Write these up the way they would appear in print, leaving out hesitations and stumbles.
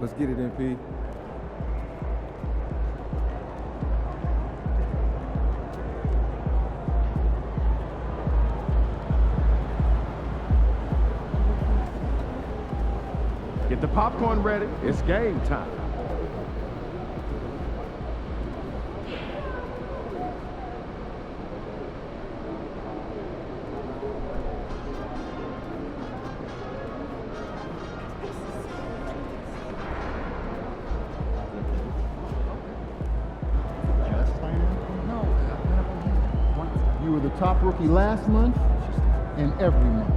Let's get it, MP. Get the popcorn ready. It's game time. You were the top rookie last month and every month.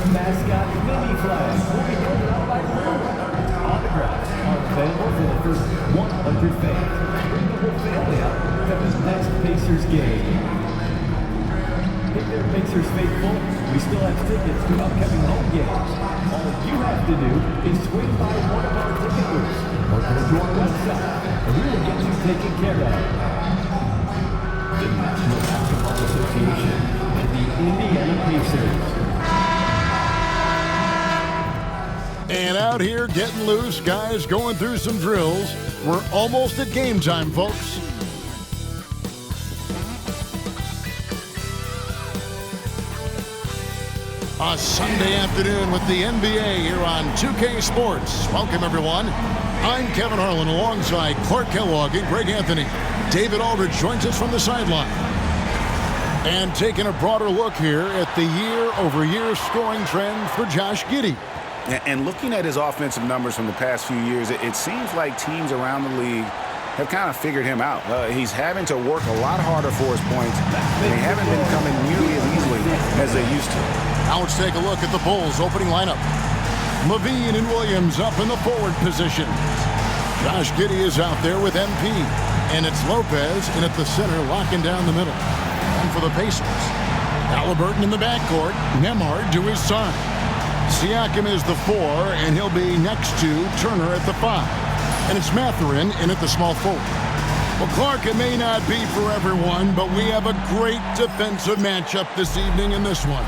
Mascot mini flags will be handed out by Walmart. Autographs are available for the first 100 fans. Bring the whole family out to this next Pacers game. If they're Pacers faithful, we still have tickets to upcoming home games. All you have to do is swing by one of our ticket booths or go to our website, and we will get you taken care of. The National Basketball Association and the Indiana Pacers. And out here getting loose, guys going through some drills. We're almost at game time, folks. A Sunday afternoon with the NBA here on 2K Sports. Welcome, everyone. I'm Kevin Harlan alongside Clark Kellogg and Greg Anthony. David Aldridge joins us from the sideline. And taking a broader look here at the year-over-year scoring trend for Josh Giddey. And looking at his offensive numbers from the past few years, it seems like teams around the league have kind of figured him out. He's having to work a lot harder for his points, and they haven't been coming nearly as easily as they used to. Now let's take a look at the Bulls' opening lineup. Levine and Williams up in the forward position. Josh Giddey is out there with MP. And it's Lopez in at the center, locking down the middle. And for the Pacers, Halliburton in the backcourt, Nembhard to his side. Siakam is the 4, and he'll be next to Turner at the 5. And it's Mathurin in at the small forward. Well, Clark, it may not be for everyone, but we have a great defensive matchup this evening in this one.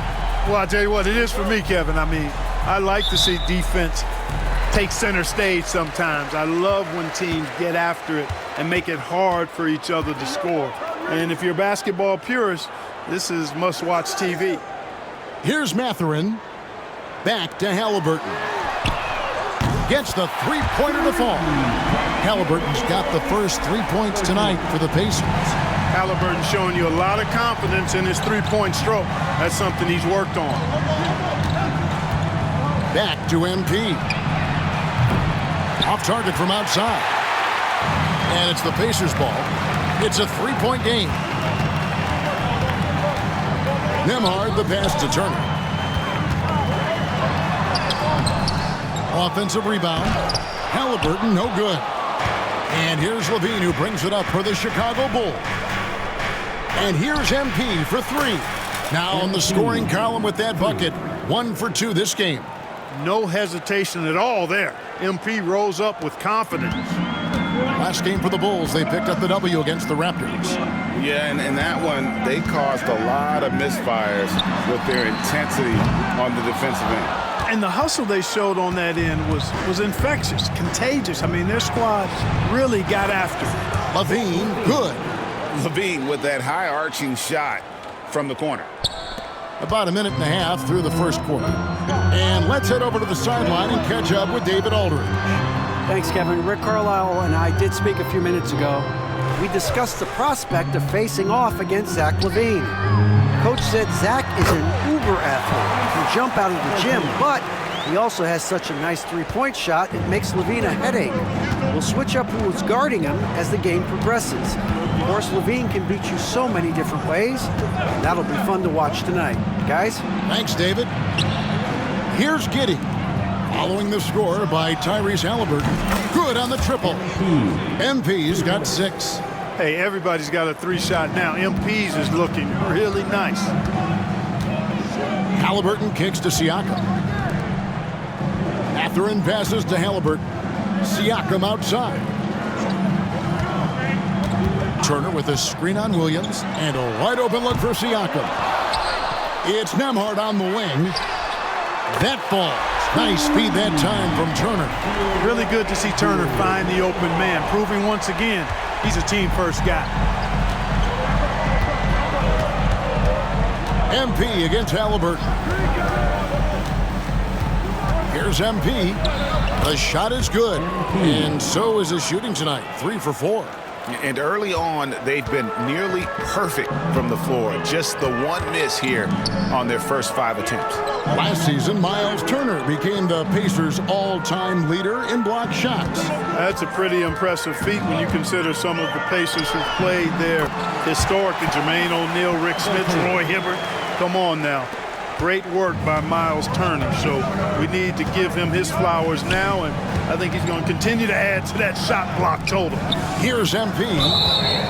Well, I tell you what, it is for me, Kevin. I mean, I like to see defense take center stage sometimes. I love when teams get after it and make it hard for each other to score. And if you're a basketball purist, this is must-watch TV. Here's Mathurin. Back to Halliburton. Gets the three-pointer to fall. Halliburton's got the first 3 points tonight for the Pacers. Halliburton showing you a lot of confidence in his three-point stroke. That's something he's worked on. Back to MP. Off target from outside. And it's the Pacers' ball. It's a three-point game. Nembhard the pass to Turner. Offensive rebound. Halliburton, no good. And here's Levine, who brings it up for the Chicago Bulls. And here's MP for 3. Now on the scoring column with that bucket. 1 for 2 this game. No hesitation at all there. MP rose up with confidence. Last game for the Bulls, they picked up the W against the Raptors. Yeah, and that one, they caused a lot of misfires with their intensity on the defensive end. And the hustle they showed on that end was infectious, contagious. I mean, their squad really got after it. Levine, good. Levine with that high-arching shot from the corner. About a minute and a half through the first quarter. And let's head over to the sideline and catch up with David Aldridge. Thanks, Kevin. Rick Carlisle and I did speak a few minutes ago. we discussed the prospect of facing off against Zach LaVine. Coach said Zach is an uber athlete, can jump out of the gym, but he also has such a nice three-point shot, it makes LaVine a headache. We'll switch up who is guarding him as the game progresses. Of course, LaVine can beat you so many different ways. That'll be fun to watch tonight. Guys? Thanks, David. Here's Giddey. Following the score by Tyrese Halliburton. Good on the triple. MP's got 6. Hey, everybody's got a 3-shot now. MP's is looking really nice. Halliburton kicks to Siakam. Mathurin passes to Halliburton. Siakam outside. Turner with a screen on Williams and a wide open look for Siakam. It's Nembhard on the wing. That falls. Nice speed that time from Turner. Really good to see Turner find the open man, proving once again he's a team-first guy. MP against Halliburton. Here's MP. The shot is good, and so is his shooting tonight. 3 for 4. And early on, they've been nearly perfect from the floor. Just the one miss here on their first 5 attempts. Last season, Miles Turner became the Pacers' all-time leader in block shots. That's a pretty impressive feat when you consider some of the Pacers who've played there historically. Jermaine O'Neal, Rick Smith, Roy Hibbert. Come on now. Great work by Miles Turner. So we need to give him his flowers now, and I think he's going to continue to add to that shot block total. Here's MP.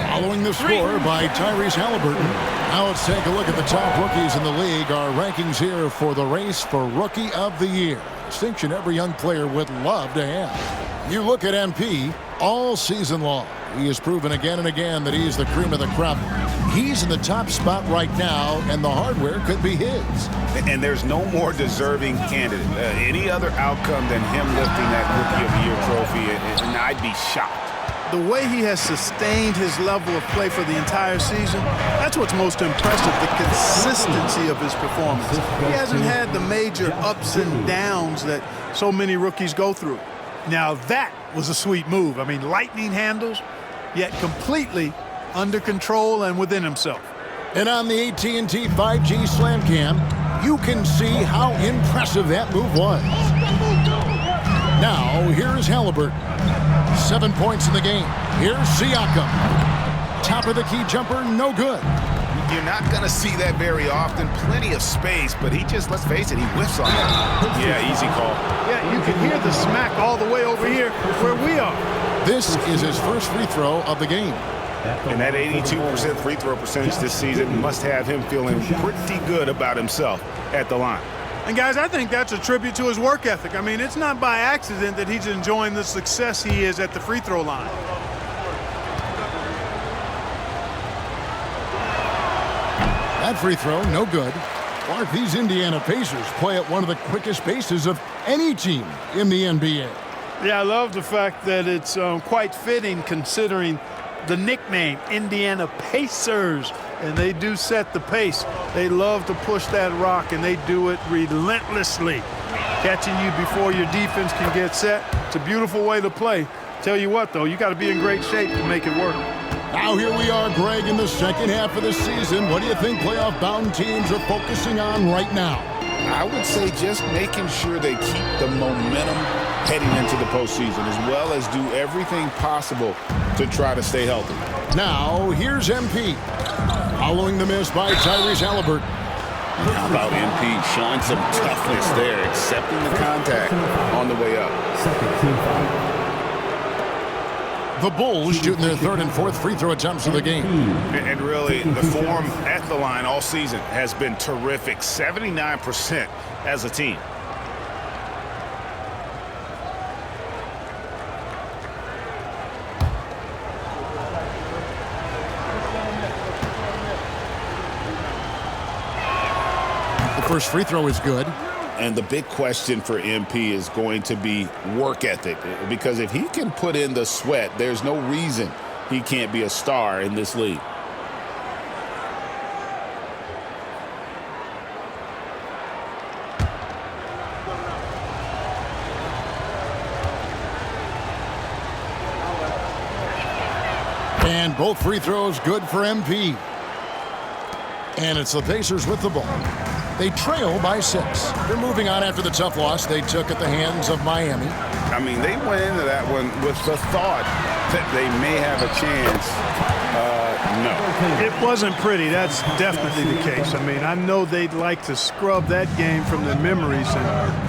Following the score by Tyrese Halliburton. Now let's take a look at the top rookies in the league. Our rankings here for the race for Rookie of the Year. Distinction every young player would love to have. You look at MP all season long. He has proven again and again that he's the cream of the crop. He's in the top spot right now, and the hardware could be his. And there's no more deserving candidate. Any other outcome than him lifting that Rookie of the Year trophy, and I'd be shocked. The way he has sustained his level of play for the entire season, that's what's most impressive, the consistency of his performance. He hasn't had the major ups and downs that so many rookies go through. Now that was a sweet move. I mean, lightning handles, yet completely under control and within himself. And on the AT&T 5G Slam Cam, you can see how impressive that move was. Now, here's Halliburton. 7 points in the game. Here's Siakam. Top of the key jumper, no good. You're not going to see that very often. Plenty of space, but he just, let's face it, he whiffs on that. Yeah, easy call. Yeah, you can hear the smack all the way over here where we are. This is his first free throw of the game. And that 82% free throw percentage this season must have him feeling pretty good about himself at the line. And guys, I think that's a tribute to his work ethic. I mean, it's not by accident that he's enjoying the success he is at the free throw line. That free throw, no good. Clark, these Indiana Pacers play at one of the quickest paces of any team in the NBA. Yeah, I love the fact that it's quite fitting considering the nickname, Indiana Pacers. And they do set the pace. They love to push that rock, and they do it relentlessly. Catching you before your defense can get set. It's a beautiful way to play. Tell you what, though, you got to be in great shape to make it work. Now here we are, Greg, in the second half of the season. What do you think playoff-bound teams are focusing on right now? I would say just making sure they keep the momentum heading into the postseason, as well as do everything possible to try to stay healthy. Now, here's MP. Following the miss by Tyrese Halliburton. How about MP showing some toughness there, accepting the contact on the way up. The Bulls shooting their third and fourth free throw attempts of the game. And really, the form at the line all season has been terrific. 79% as a team. The first free throw is good. And the big question for MP is going to be work ethic, because if he can put in the sweat, there's no reason he can't be a star in this league. And Both free throws good for MP. And it's the Pacers with the ball. They trail by 6. They're moving on after the tough loss they took at the hands of Miami. I mean, they went into that one with the thought that they may have a chance. No. It wasn't pretty. That's definitely the case. I mean, I know they'd like to scrub that game from their memories and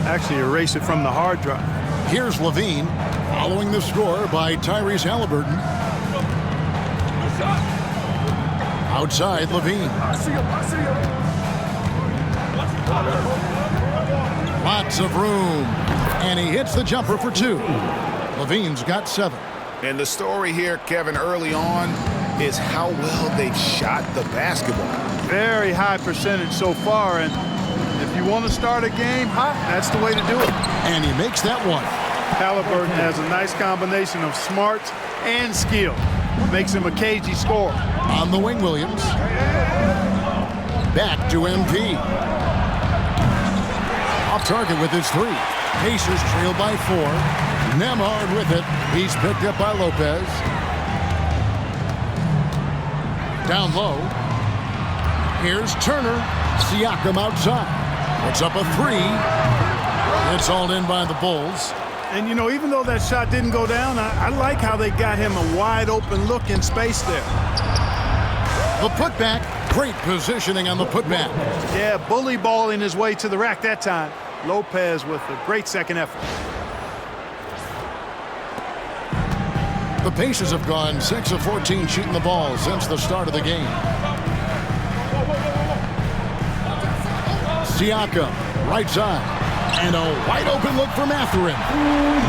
actually erase it from the hard drive. Here's Levine, following the score by Tyrese Halliburton. Outside, Levine. Lots of room. And he hits the jumper for 2. Levine's got 7. And the story here, Kevin, early on is how well they've shot the basketball. Very high percentage so far, and if you want to start a game hot, that's the way to do it. And he makes that one. Halliburton has a nice combination of smarts and skill. Makes him a cagey scorer. On the wing, Williams. Back to MP. Off target with his 3. Pacers trail by 4. Nembhard with it. He's picked up by Lopez. Down low. Here's Turner. Siakam outside. Puts up a 3. It's all in by the Bulls. And, you know, even though that shot didn't go down, I like how they got him a wide-open look in space there. The putback. Great positioning on the putback. Yeah, bully balling his way to the rack that time. Lopez with a great second effort. The Pacers have gone 6 of 14 shooting the ball since the start of the game. Siakam, right side. And a wide open look for Mathurin.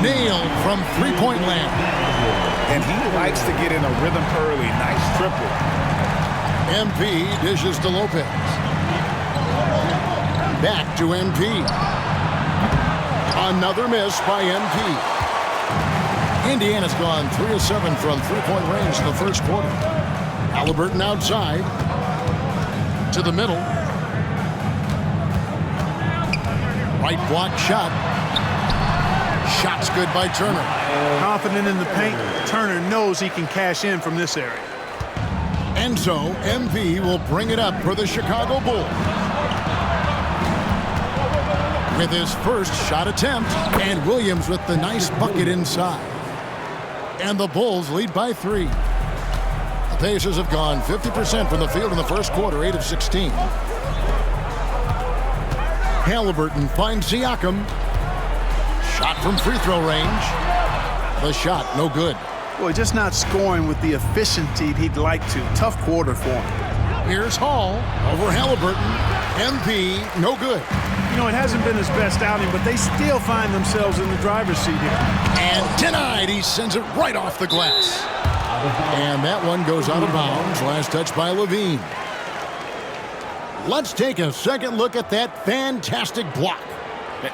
Nailed from three-point land. And he likes to get in a rhythm early. Nice triple. MP dishes to Lopez. Back to MP. Another miss by MP. Indiana's gone 3 of 7 from three-point range in the first quarter. Halliburton outside. To the middle. Right block shot. Shot's good by Turner. Confident in the paint, Turner knows he can cash in from this area. And so, MP will bring it up for the Chicago Bulls. With his first shot attempt, and Williams with the nice bucket inside. And the Bulls lead by 3. The Pacers have gone 50% from the field in the first quarter, 8 of 16. Halliburton finds Siakam. Shot from free throw range. The shot, no good. Boy, just not scoring with the efficiency he'd like to. Tough quarter for him. Here's Hall over Halliburton. MP, no good. You know, it hasn't been his best outing, but they still find themselves in the driver's seat here. And denied. He sends it right off the glass. And that one goes out of bounds. Last touch by Levine. Let's take a second look at that fantastic block.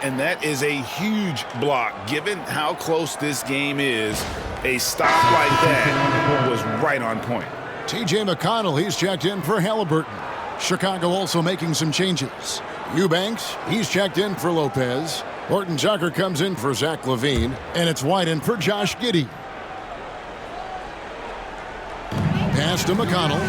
And that is a huge block. Given how close this game is, a stop like that was right on point. T.J. McConnell, he's checked in for Halliburton. Chicago also making some changes. Eubanks, he's checked in for Lopez. Horton Tucker comes in for Zach LaVine. And it's Whiten for Josh Giddey. Pass to McConnell.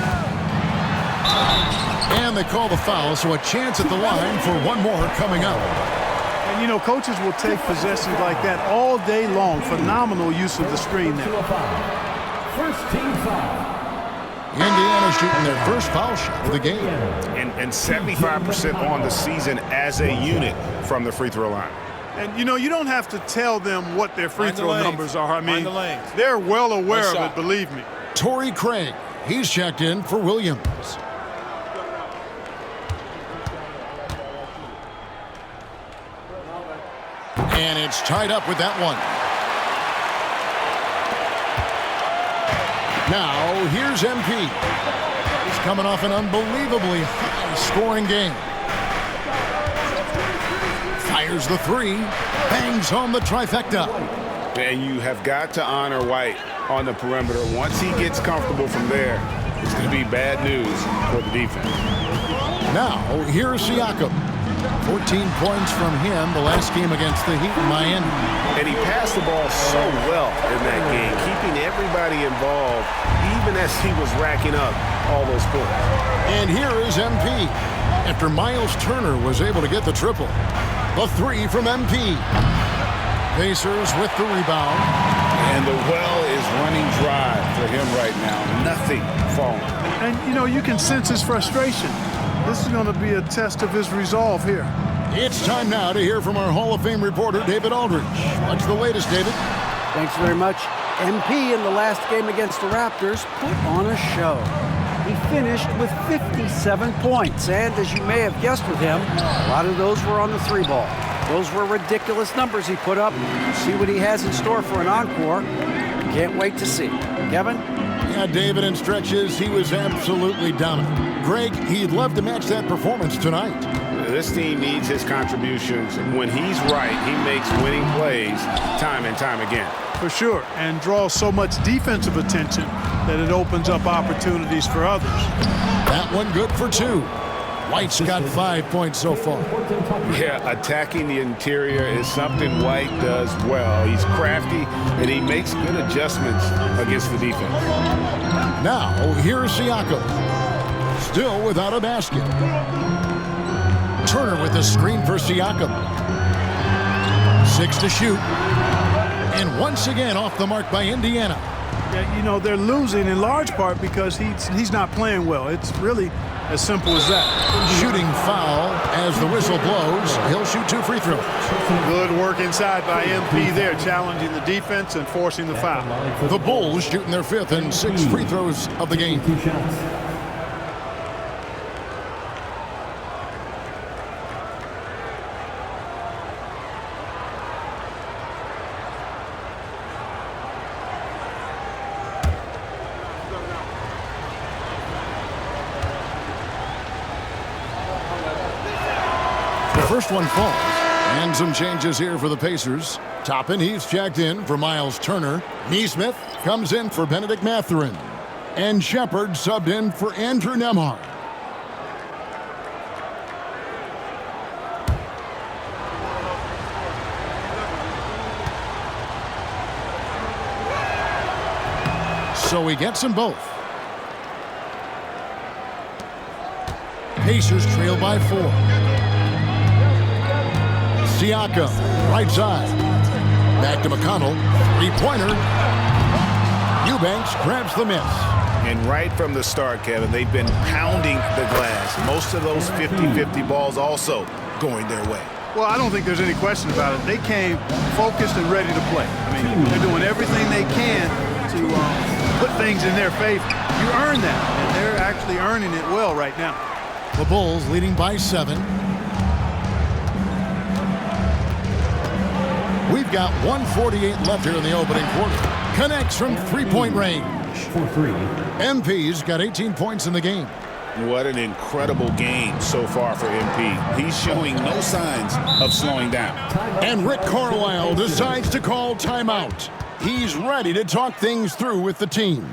And they call the foul, so a chance at the line for one more coming up. And, you know, coaches will take possessions like that all day long. Phenomenal use of the screen there. First team foul. Indiana shooting their first foul shot of the game. And 75% on the season as a unit from the free throw line. And, you know, you don't have to tell them what their free throw numbers are. I mean, they're well aware of it, believe me. Torrey Craig, he's checked in for Williams. And it's tied up with that one. Now, here's MP. He's coming off an unbelievably high-scoring game. Fires the 3. Bangs home the trifecta. And you have got to honor White on the perimeter. Once he gets comfortable from there, it's going to be bad news for the defense. Now, here's Siakam. 14 points from him the last game against the Heat in Miami. And he passed the ball so well in that game, keeping everybody involved, even as he was racking up all those points. And here is MP. After Miles Turner was able to get the triple. The three from MP. Pacers with the rebound. And the well is running dry for him right now. Nothing falling. And, you know, you can sense his frustration. This is going to be a test of his resolve here. It's time now to hear from our Hall of Fame reporter, David Aldridge. What's the latest, David? Thanks very much. MP in the last game against the Raptors put on a show. He finished with 57 points, and as you may have guessed with him, a lot of those were on the three ball. Those were ridiculous numbers he put up. See what he has in store for an encore. Can't wait to see. Kevin? Yeah, David, in stretches, he was absolutely dominant. Greg, he'd love to match that performance tonight. This team needs his contributions. When he's right, he makes winning plays time and time again. For sure, and draws so much defensive attention that it opens up opportunities for others. That one good for two. White's got 5 points so far. Yeah, attacking the interior is something White does well. He's crafty, and he makes good adjustments against the defense. Now, here's Siakam. Still without a basket. Turner with the screen for Siakam. 6 to shoot. And once again off the mark by Indiana. Yeah, you know, they're losing in large part because he's not playing well. It's really as simple as that. Shooting foul as the whistle blows. He'll shoot 2 free throws. Good work inside by MP there, challenging the defense and forcing the foul. The Bulls shooting their 5th and 6th free throws of the game. 2 shots. The first one falls. And some changes here for the Pacers. Toppin, he's checked in for Miles Turner. Neesmith comes in for Benedict Mathurin. And Shepard subbed in for Andrew Nembhard. So he gets them both. Pacers trail by 4. Siakam, right side. Back to McConnell. 3-pointer. Eubanks grabs the miss. And right from the start, Kevin, they've been pounding the glass. Most of those 50-50 balls also going their way. Well, I don't think there's any question about it. They came focused and ready to play. I mean, they're doing everything they can to put things in their favor. You earn that, and they're actually earning it well right now. The Bulls leading by 7. We've got 1:48 left here in the opening quarter. Connects from 3-point range. For 3. MP's got 18 points in the game. What an incredible game so far for MP. He's showing no signs of slowing down. And Rick Carlisle decides to call timeout. He's ready to talk things through with the team.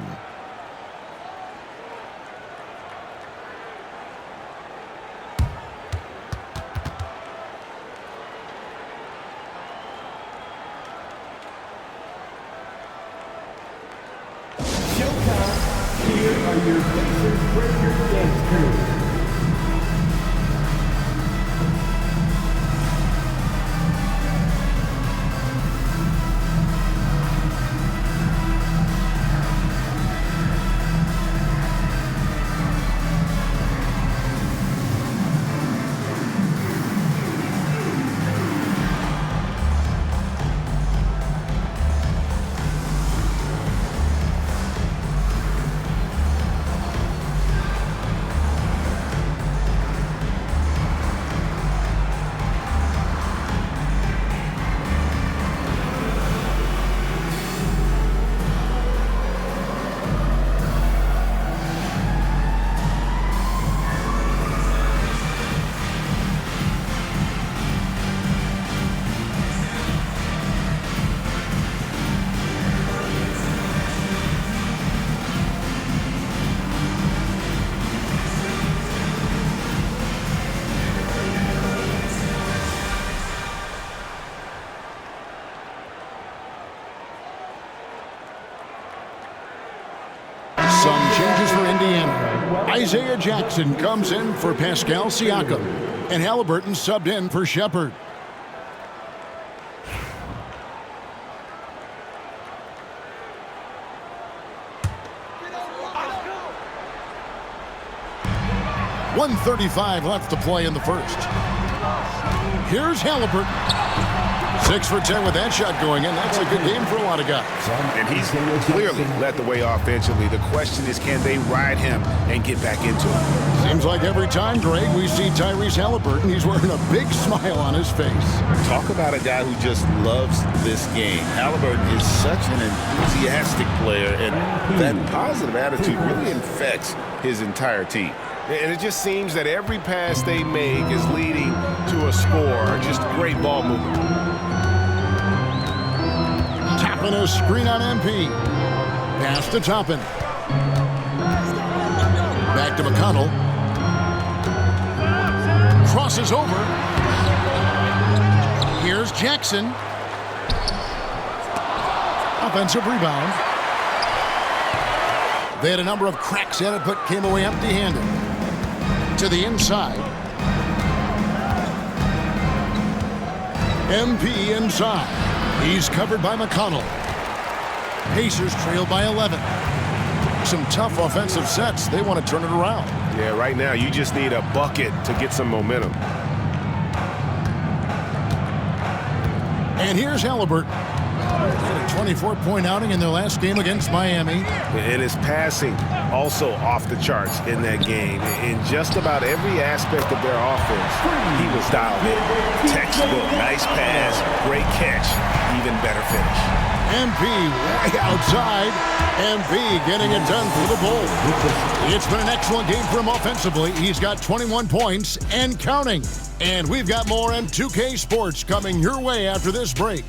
Showtime. Here are your Pacers Breakers dance crew. Isaiah Jackson comes in for Pascal Siakam, and Halliburton subbed in for Shepherd. .135 left to play in the first. Here's Halliburton. 6 for 10 with that shot going in. That's a good game for a lot of guys. And he's clearly led the way offensively. The question is, can they ride him and get back into it? Seems like every time, Greg, we see Tyrese Halliburton, he's wearing a big smile on his face. Talk about a guy who just loves this game. Halliburton is such an enthusiastic player, and that positive attitude really infects his entire team. And it just seems that every pass they make is leading to a score. Just great ball movement. Toppin a screen on MP. Pass to Toppin. Back to McConnell. Crosses over. Here's Jackson. Offensive rebound. They had a number of cracks at it, but came away empty-handed. To the inside. MP inside. He's covered by McConnell. Pacers trail by 11. Some tough offensive sets. They want to turn it around. Yeah, right now you just need a bucket to get some momentum. And here's Halliburton. A 24-point outing in their last game against Miami. And his passing also off the charts in that game. In just about every aspect of their offense, he was dialed in. Textbook, nice pass, great catch, even better finish. MP way outside. MP getting it done for the Bulls. It's been an excellent game for him offensively. He's got 21 points and counting. And we've got more M2K Sports coming your way after this break.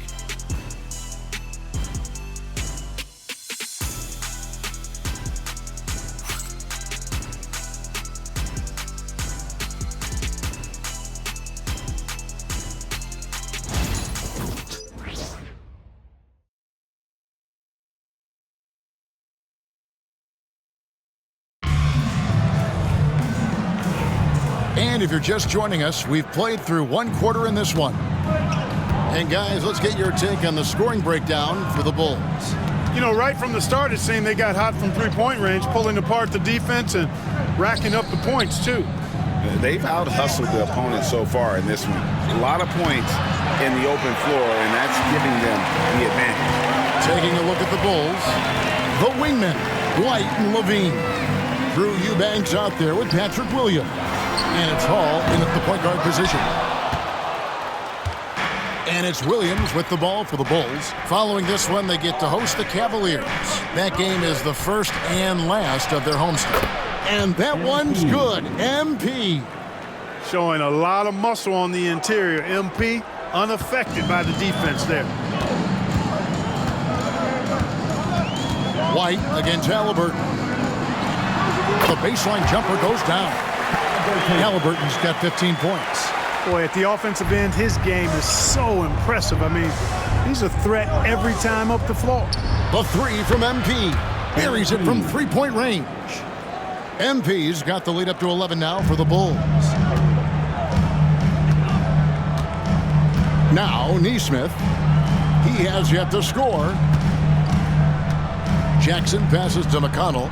And if you're just joining us, we've played through one quarter in this one. And guys, let's get your take on the scoring breakdown for the Bulls. You know, right from the start, it seemed they got hot from three-point range, pulling apart the defense and racking up the points, too. They've out-hustled the opponent so far in this one. A lot of points in the open floor, and that's giving them the advantage. Taking a look at the Bulls, the wingmen, White and Levine. Drew Eubanks out there with Patrick Williams. And it's Hall in at the point guard position. And it's Williams with the ball for the Bulls. Following this one, they get to host the Cavaliers. That game is the first and last of their homestand. And that one's good. MP. Showing a lot of muscle on the interior. MP unaffected by the defense there. White against Halliburton. The baseline jumper goes down. Halliburton's got 15 points. Boy, at the offensive end, his game is so impressive. I mean, he's a threat every time up the floor. The three from MP. Buries it from three-point range. MP's got the lead up to 11 now for the Bulls. Now, Nesmith. He has yet to score. Jackson passes to McConnell.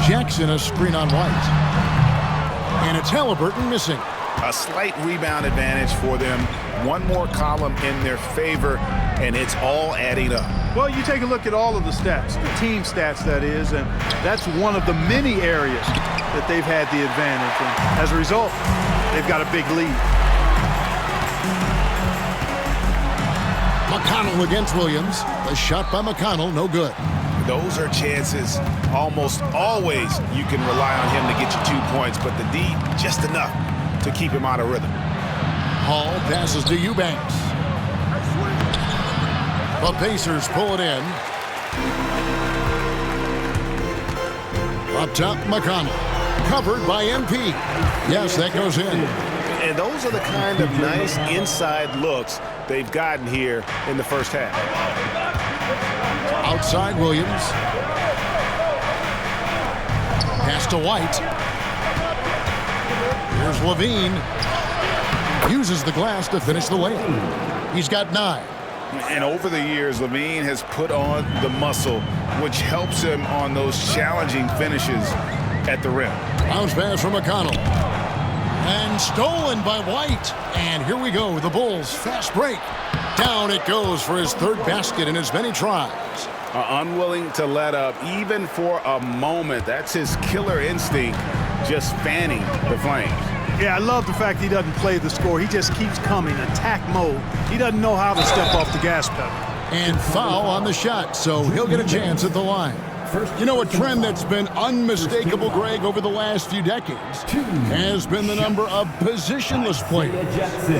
Jackson a screen on White. And it's Halliburton missing. A slight rebound advantage for them. One more column in their favor, and it's all adding up. Well, you take a look at all of the stats, the team stats, that is, and that's one of the many areas that they've had the advantage. And as a result, they've got a big lead. McConnell against Williams. The shot by McConnell, no good. Those are chances almost always you can rely on him to get you 2 points, but the D, just enough to keep him out of rhythm. Hall passes to Eubanks. The Pacers pull it in. Up top, McConnell. Covered by MP. Yes, that goes in. And those are the kind of nice inside looks they've gotten here in the first half. Outside Williams. to White. Here's Levine. Uses the glass to finish the layup. He's got 9. And over the years, Levine has put on the muscle, which helps him on those challenging finishes at the rim. Bounce pass from McConnell. And stolen by White. And here we go, the Bulls fast break. Down it goes for his 3rd basket in as many tries. Unwilling to let up, even for a moment. That's his killer instinct, just fanning the flames. Yeah, I love the fact he doesn't play the score. He just keeps coming, attack mode. He doesn't know how to step off the gas pedal. And foul on the shot, so he'll get a chance at the line. You know, a trend that's been unmistakable, Greg, over the last few decades has been the number of positionless players.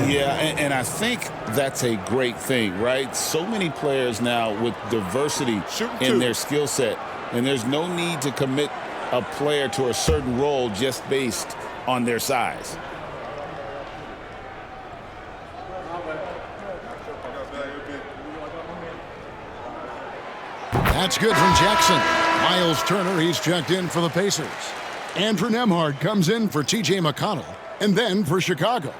Yeah, and I think that's a great thing, right? So many players now with diversity in their skill set, and there's no need to commit a player to a certain role just based on their size. That's good from Jackson. Miles Turner, he's checked in for the Pacers. Andrew Nembhard comes in for T.J. McConnell. And then for Chicago,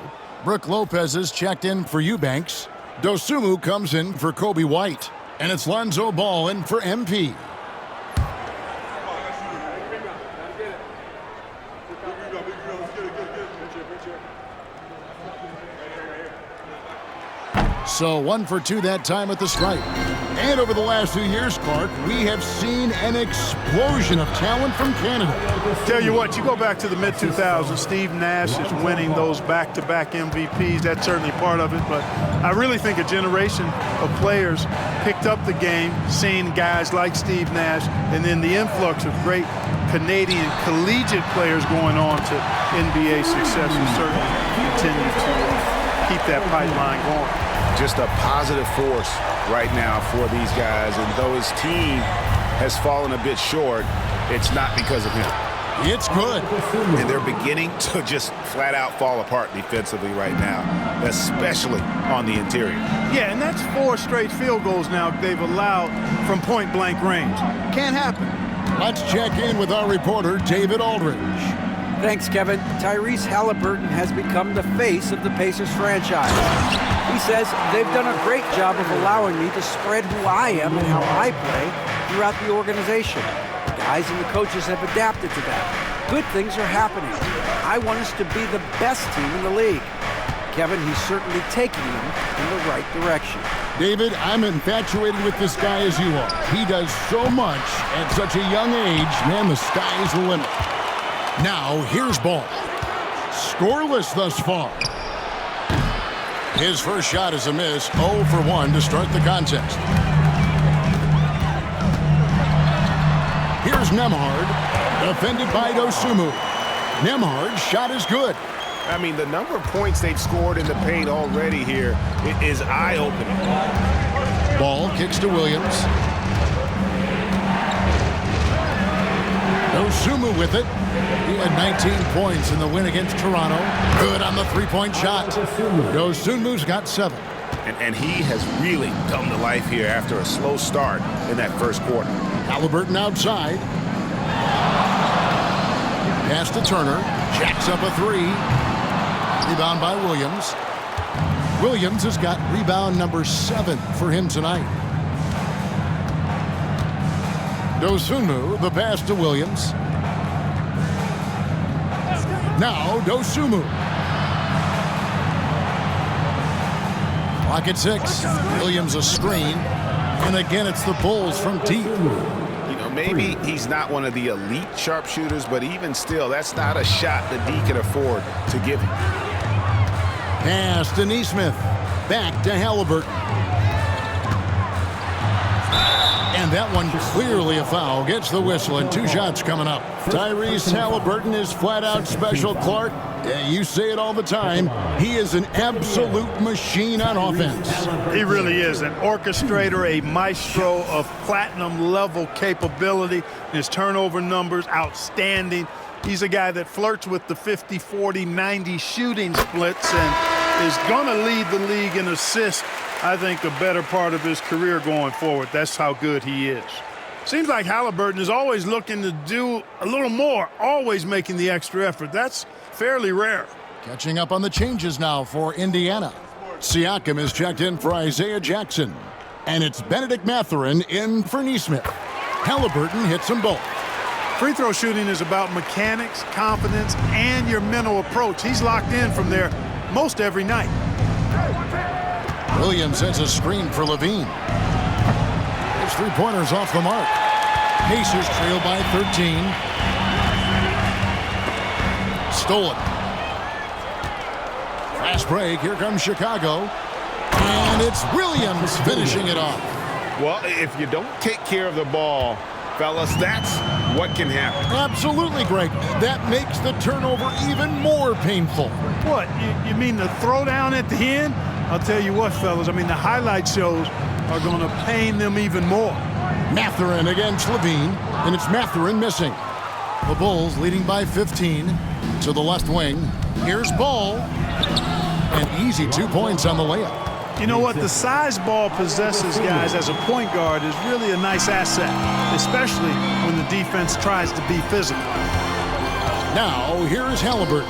Brook Lopez is checked in for Eubanks. Dosunmu comes in for Kobe White. And it's Lonzo Ball in for MP. So 1 for 2 that time at the stripe. And over the last few years, Clark, we have seen an explosion of talent from Canada. Tell you what, you go back to the mid-2000s, Steve Nash is winning those back-to-back MVPs. That's certainly part of it, but I really think a generation of players picked up the game, seeing guys like Steve Nash, and then the influx of great Canadian collegiate players going on to NBA success will certainly continue to keep that pipeline going. Just a positive force right now for these guys. And though his team has fallen a bit short, it's not because of him. It's good. And they're beginning to just flat out fall apart defensively right now, especially on the interior. Yeah, and that's 4 straight field goals now they've allowed from point-blank range. Can't happen. Let's check in with our reporter, David Aldridge. Thanks, Kevin. Tyrese Halliburton has become the face of the Pacers franchise. He says they've done a great job of allowing me to spread who I am and how I play throughout the organization. The guys and the coaches have adapted to that. Good things are happening. I want us to be the best team in the league. Kevin, he's certainly taking them in the right direction. David, I'm infatuated with this guy as you are. He does so much at such a young age. Man, the sky's the limit. Now, here's Ball. Scoreless thus far. His first shot is a miss, 0 for 1 to start the contest. Here's Nembhard, defended by Dosunmu. Nembhard's shot is good. I mean, the number of points they've scored in the paint already here is eye-opening. Ball kicks to Williams. Dosunmu with it. He had 19 points in the win against Toronto. Good on the three-point shot. Dosunmu's got 7. And he has really come to life here after a slow start in that first quarter. Halliburton outside. Pass to Turner. Jacks up a 3. Rebound by Williams. Williams has got rebound number 7 for him tonight. Dosunmu, the pass to Williams. Now Dosunmu. Clock at 6. Williams a screen. And again, it's the Bulls from deep. You know, maybe he's not one of the elite sharpshooters, but even still, that's not a shot that D can afford to give him. Pass to Nesmith. Back to Halliburton. And that one clearly a foul. Gets the whistle and 2 shots coming up. Tyrese Halliburton is flat out special, Clark. You say it all the time. He is an absolute machine on offense. He really is an orchestrator, a maestro of platinum level capability. His turnover numbers outstanding. He's a guy that flirts with the 50, 40, 90 shooting splits and is going to lead the league in assists, I think, the better part of his career going forward. That's how good he is. Seems like Halliburton is always looking to do a little more, always making the extra effort. That's fairly rare. Catching up on the changes now for Indiana. Siakam is checked in for Isaiah Jackson. And it's Benedict Mathurin in for Nesmith. Halliburton hits them both. Free throw shooting is about mechanics, confidence, and your mental approach. He's locked in from there most every night. Williams sends a screen for Levine. His three-pointers off the mark. Pacers trail by 13. Stolen. Fast break. Here comes Chicago. And it's Williams finishing it off. Well, if you don't take care of the ball, fellas, that's what can happen. Absolutely, Greg. That makes the turnover even more painful. What, you mean the throwdown at the end? I'll tell you what, fellas, I mean the highlight shows are going to pain them even more. Mathurin against Levine, and it's Mathurin missing. The Bulls leading by 15 to the left wing. Here's Ball. An easy 2 points on the layup. You know what? The size Ball possesses, guys, as a point guard is really a nice asset, especially when the defense tries to be physical. Now, here is Halliburton.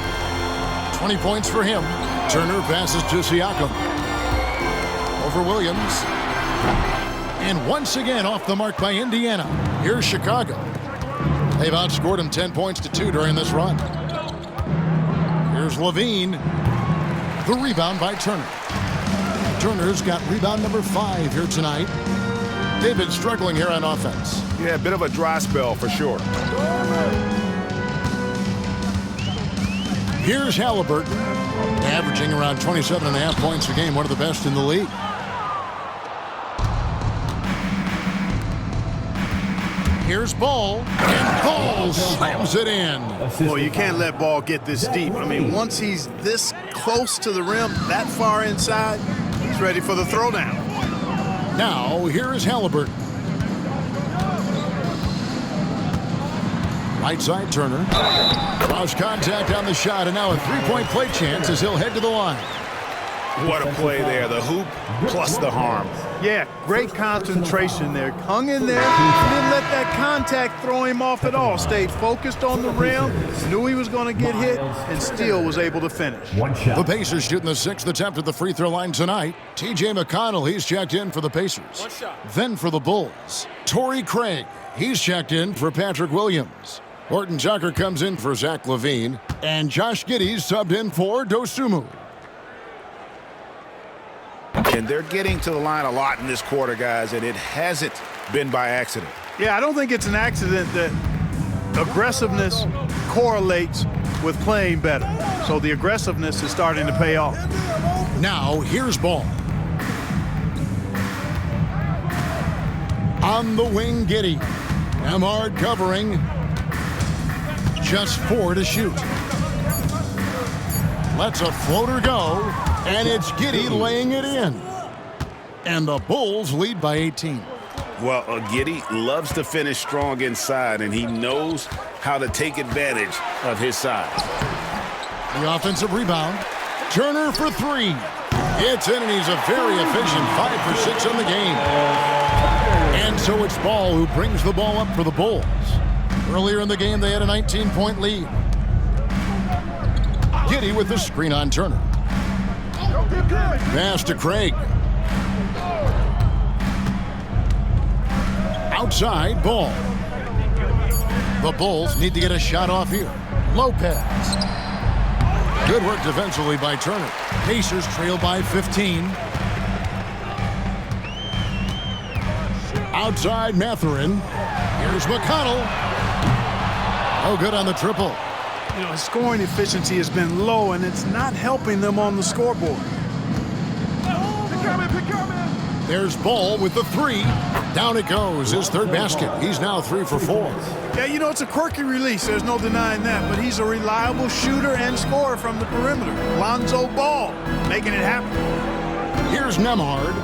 20 points for him. Turner passes to Siakam. Over Williams. And once again off the mark by Indiana. Here's Chicago. They've outscored them 10 points to 2 during this run. Here's Levine. The rebound by Turner. Turner's got rebound number 5 here tonight. David struggling here on offense. Yeah, a bit of a dry spell for sure. Here's Halliburton, averaging around 27.5 points a game, one of the best in the league. Here's Ball, and Ball slams it in. Well, you can't let Ball get this deep. I mean, once he's this close to the rim, that far inside, he's ready for the throwdown. Now, here is Halliburton. Right side, Turner. Cross contact on the shot, and now a three-point play chance as he'll head to the line. What a play there. The hoop plus the harm. Yeah, great concentration there. Hung in there, didn't let that contact throw him off at all. Stayed focused on the rim, knew he was going to get hit, and still was able to finish. The Pacers shooting the 6th attempt at the free throw line tonight. T.J. McConnell, he's checked in for the Pacers. Then for the Bulls, Torrey Craig, he's checked in for Patrick Williams. Horton Tucker comes in for Zach LaVine, and Josh Giddey's subbed in for Dosunmu. And they're getting to the line a lot in this quarter, guys, and it hasn't been by accident. Yeah, I don't think it's an accident that aggressiveness correlates with playing better. So the aggressiveness is starting to pay off. Now, here's Ball. On the wing, Giddey. Amard covering. Just 4 to shoot. Lets a floater go, and it's Giddey laying it in. And the Bulls lead by 18. Well, Giddey loves to finish strong inside, and he knows how to take advantage of his size. The offensive rebound. Turner for 3. It's in, and he's a very efficient 5 for 6 in the game. And so it's Ball who brings the ball up for the Bulls. Earlier in the game, they had a 19-point lead. Giddey with the screen on Turner. Pass to Craig. Outside, Ball. The Bulls need to get a shot off here. Lopez. Good work defensively by Turner. Pacers trail by 15. Outside, Mathurin. Here's McConnell. Oh, good on the triple. You know, his scoring efficiency has been low, and it's not helping them on the scoreboard. There's Ball with the 3. Down it goes. His 3rd basket. He's now 3 for 4. Yeah, you know, it's a quirky release. There's no denying that. But he's a reliable shooter and scorer from the perimeter. Lonzo Ball making it happen. Here's Nembhard.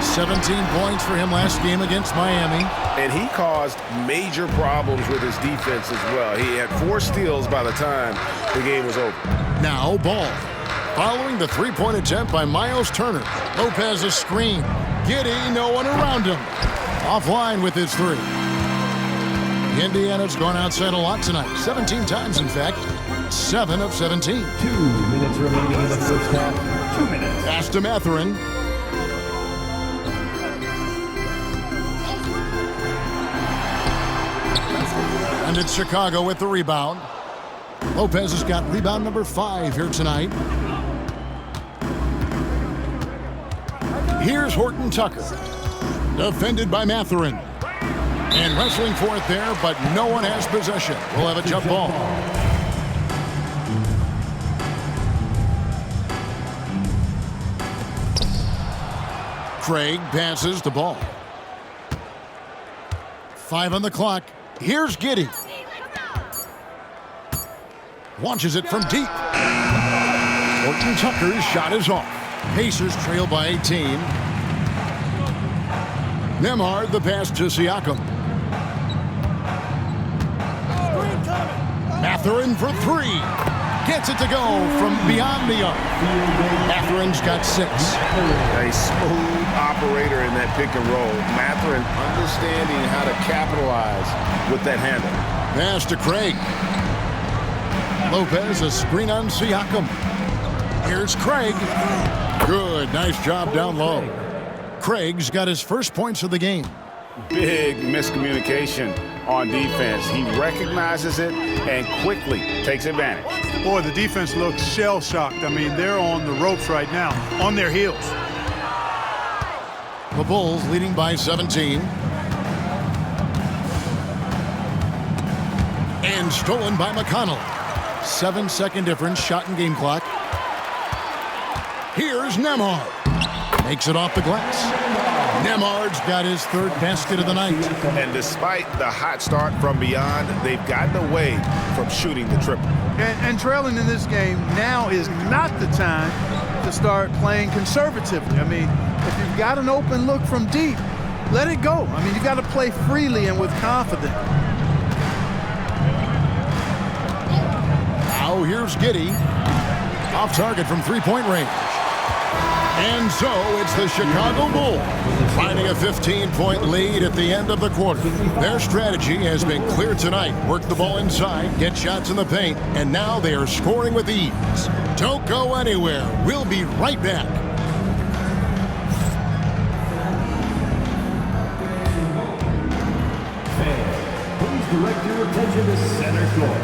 17 points for him last game against Miami. And he caused major problems with his defense as well. He had 4 steals by the time the game was over. Now Ball. Following the 3-point attempt by Miles Turner. Lopez a screen. Giddey, no one around him. Offline with his 3. Indiana's gone outside a lot tonight. 17 times, in fact. 7 of 17. 2 minutes remaining in the first half. 2 minutes. Pass to Mathurin. And it's Chicago with the rebound. Lopez has got rebound number 5 here tonight. Here's Horton Tucker. Defended by Mathurin. And wrestling for it there, but no one has possession. We'll have a jump ball. Craig passes the ball. 5 on the clock. Here's Giddey. Launches it from deep. Horton Tucker's shot is off. Pacers trail by 18. Nembhard the pass to Siakam. Mathurin for 3. Gets it to go from beyond the arc. Mathurin's got 6. A smooth operator in that pick and roll. Mathurin understanding how to capitalize with that handle. Pass to Craig. Lopez, a screen on Siakam. Here's Craig. Good, nice job down low. Craig's got his first points of the game. Big miscommunication on defense. He recognizes it and quickly takes advantage. Boy, the defense looks shell-shocked. I mean, they're on the ropes right now, on their heels. The Bulls leading by 17. And stolen by McConnell. 7-second difference, shot and game clock. Here's Nembhard. Makes it off the glass. Nembhard's got his 3rd basket of the night. And despite the hot start from beyond, they've gotten away from shooting the triple. And trailing in this game now is not the time to start playing conservatively. I mean, if you've got an open look from deep, let it go. I mean, you got to play freely and with confidence. Now here's Giddey. Off target from 3-point range. And so it's the Chicago Bulls finding a 15-point lead at the end of the quarter. Their strategy has been clear tonight. Work the ball inside, get shots in the paint, and now they are scoring with ease. Don't go anywhere. We'll be right back. Fans, please direct your attention to center court.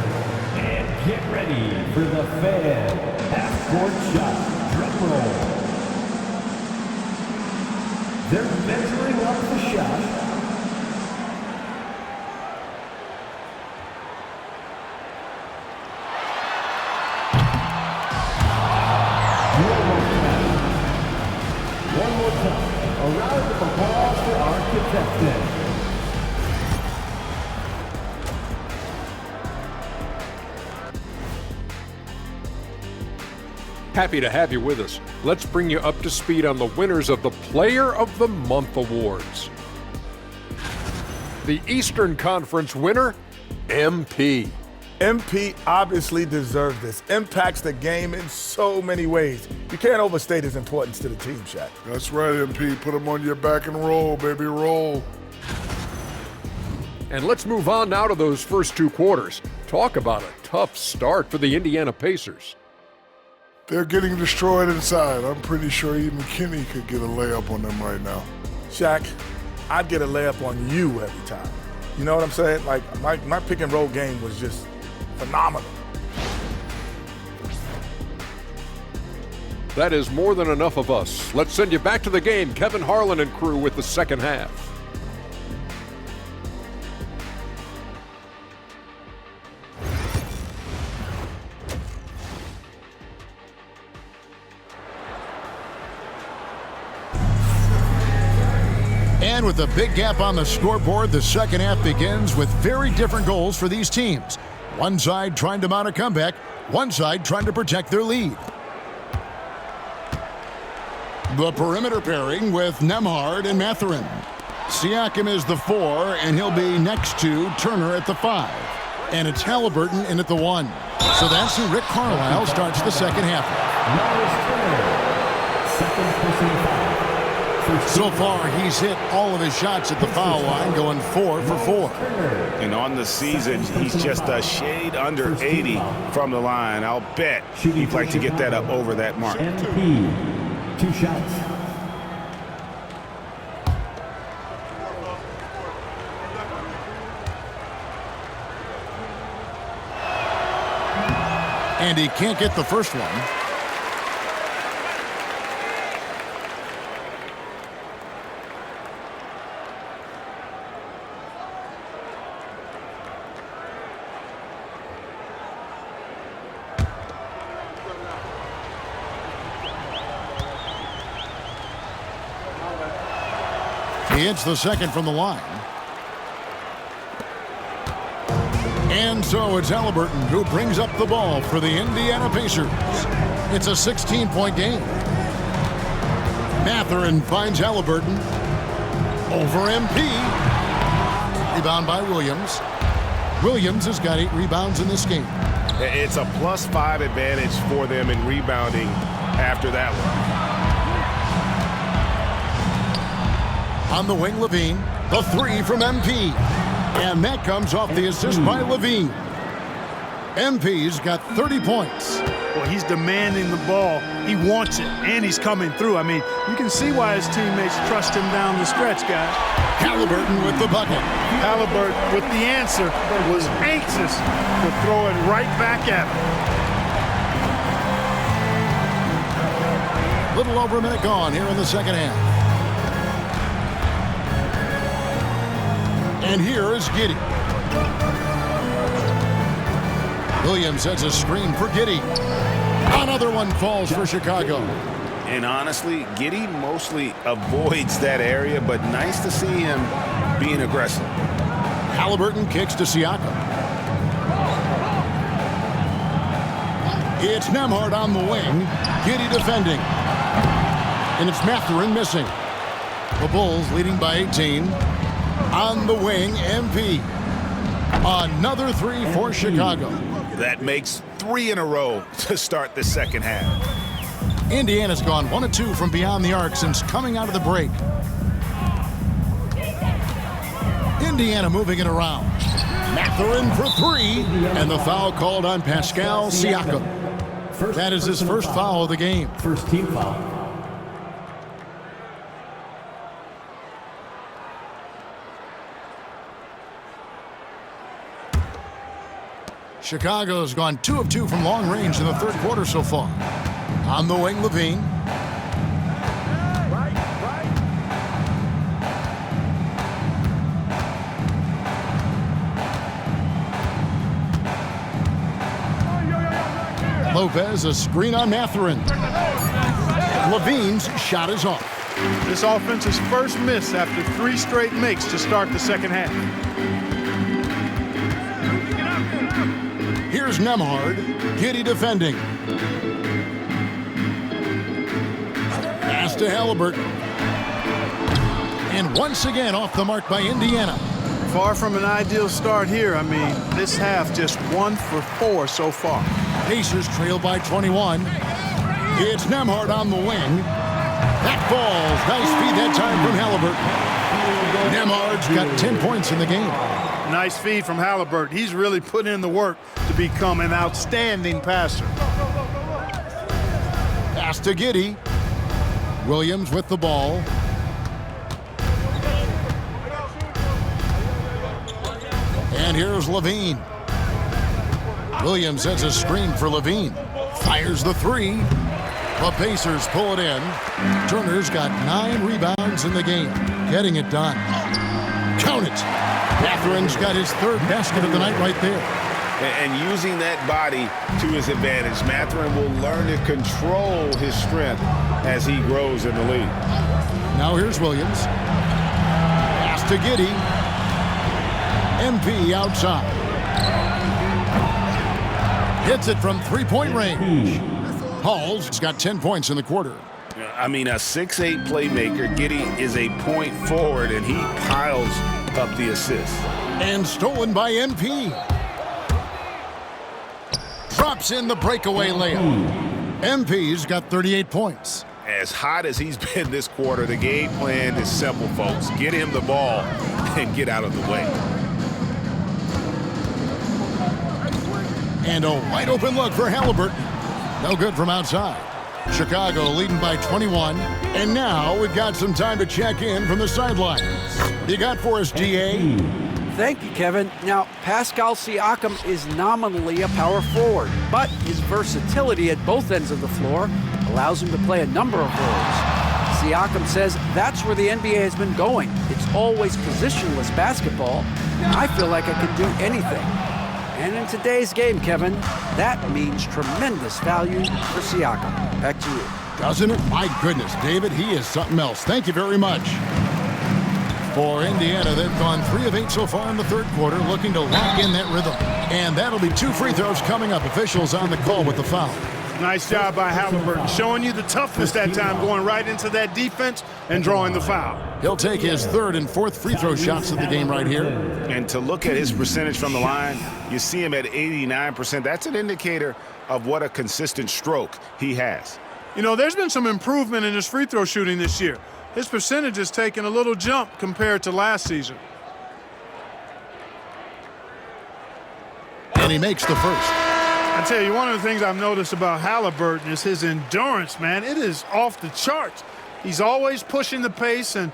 And get ready for the Fan half-court shot drum roll. They're measuring up the shot. One more time. A round of applause for our contestants. Happy to have you with us. Let's bring you up to speed on the winners of the Player of the Month awards. The Eastern Conference winner, MP. MP obviously deserves this. Impacts the game in so many ways. You can't overstate his importance to the team, Shaq. That's right, MP. Put him on your back and roll, baby, roll. And let's move on now to those first 2 quarters. Talk about a tough start for the Indiana Pacers. They're getting destroyed inside. I'm pretty sure even Kenny could get a layup on them right now. Shaq, I'd get a layup on you every time. You know what I'm saying? Like, my pick and roll game was just phenomenal. That is more than enough of us. Let's send you back to the game. Kevin Harlan and crew with the second half. And with a big gap on the scoreboard, the second half begins with very different goals for these teams. One side trying to mount a comeback, one side trying to protect their lead. The perimeter pairing with Nembhard and Mathurin. Siakam is the 4, and he'll be next to Turner at the 5. And it's Halliburton in at the 1. So that's who Rick Carlisle starts the second half. Myles Turner, second personal foul. So far, he's hit all of his shots at the foul line, going 4 for 4. And on the season, he's just a shade under 80 from the line. I'll bet he'd like to get that up over that mark. MP, 2 shots. And he can't get the first one. He hits the second from the line. And so it's Halliburton who brings up the ball for the Indiana Pacers. It's a 16-point game. Mathurin finds Halliburton over MP. Rebound by Williams. Williams has got 8 rebounds in this game. It's a +5 advantage for them in rebounding after that one. On the wing, Levine. The 3 from MP. And that comes off the assist by Levine. MP's got 30 points. Well, he's demanding the ball. He wants it, and he's coming through. I mean, you can see why his teammates trust him down the stretch, guys. Halliburton with the bucket. Halliburton with the answer was anxious to throw it right back at him. Little over a minute gone here in the second half. And here is Giddey. Williams sets a screen for Giddey. Another one falls for Chicago. And honestly, Giddey mostly avoids that area, but nice to see him being aggressive. Halliburton kicks to Siakam. It's Nembhard on the wing. Giddey defending. And it's Mathurin missing. The Bulls leading by 18. On the wing, MP. Another 3 for Chicago. That makes 3 in a row to start the second half. Indiana's gone 1 of 2 from beyond the arc since coming out of the break. Indiana moving it around. Mathurin for 3. And the foul called on Pascal Siakam. That is his first foul of the game. First team foul. Chicago's gone 2 of 2 from long range in the third quarter so far. On the wing, Levine. Lopez, a screen on Mathurin. Levine's shot is off. This offense's first miss after 3 straight makes to start the second half. Here's Nembhard. Giddey defending. Pass to Halliburton. And once again off the mark by Indiana. Far from an ideal start here. I mean, this half just 1 for 4 so far. Pacers trail by 21. It's Nembhard on the wing. That falls. Nice feed that time from Halliburton. Nembhard's got 10 points in the game. Nice feed from Halliburton. He's really put in the work to become an outstanding passer. Pass to Giddey. Williams with the ball. And here's Levine. Williams sets a screen for Levine. Fires the 3. The Pacers pull it in. Turner's got 9 rebounds in the game. Getting it done. Count it. Mathurin's got his 3rd basket of the night right there. And using that body to his advantage, Mathurin will learn to control his strength as he grows in the league. Now here's Williams. Pass to Giddey. MP outside. Hits it from 3-point range. Hall's got 10 points in the quarter. I mean, a 6'8 playmaker. Giddey is a point forward, and he piles up the assist. And stolen by MP. Drops in the breakaway layup. MP's got 38 points. As hot as he's been this quarter, the game plan is simple, folks. Get him the ball and get out of the way. And a wide open look for Halliburton. No good from outside. Chicago leading by 21. And now we've got some time to check in from the sidelines. What do you got for us, DA? Thank you, Kevin. Now, Pascal Siakam is nominally a power forward, but his versatility at both ends of the floor allows him to play a number of roles. Siakam says that's where the NBA has been going. It's always positionless basketball. I feel like I can do anything. And in today's game, Kevin, that means tremendous value for Siakam. Back to you. Doesn't it? My goodness, David, he is something else. Thank you very much. For Indiana, they've gone 3 of 8 so far in the third quarter, looking to lock in that rhythm. And that'll be 2 free throws coming up. Officials on the call with the foul. Nice job by Halliburton, showing you the toughness that time, going right into that defense and drawing the foul. He'll take his 3rd and 4th free throw shots of the game right here. And to look at his percentage from the line, you see him at 89%. That's an indicator of what a consistent stroke he has. You know, there's been some improvement in his free throw shooting this year. His percentage has taken a little jump compared to last season. And he makes the first. I tell you, one of the things I've noticed about Halliburton is his endurance, man. It is off the charts. He's always pushing the pace and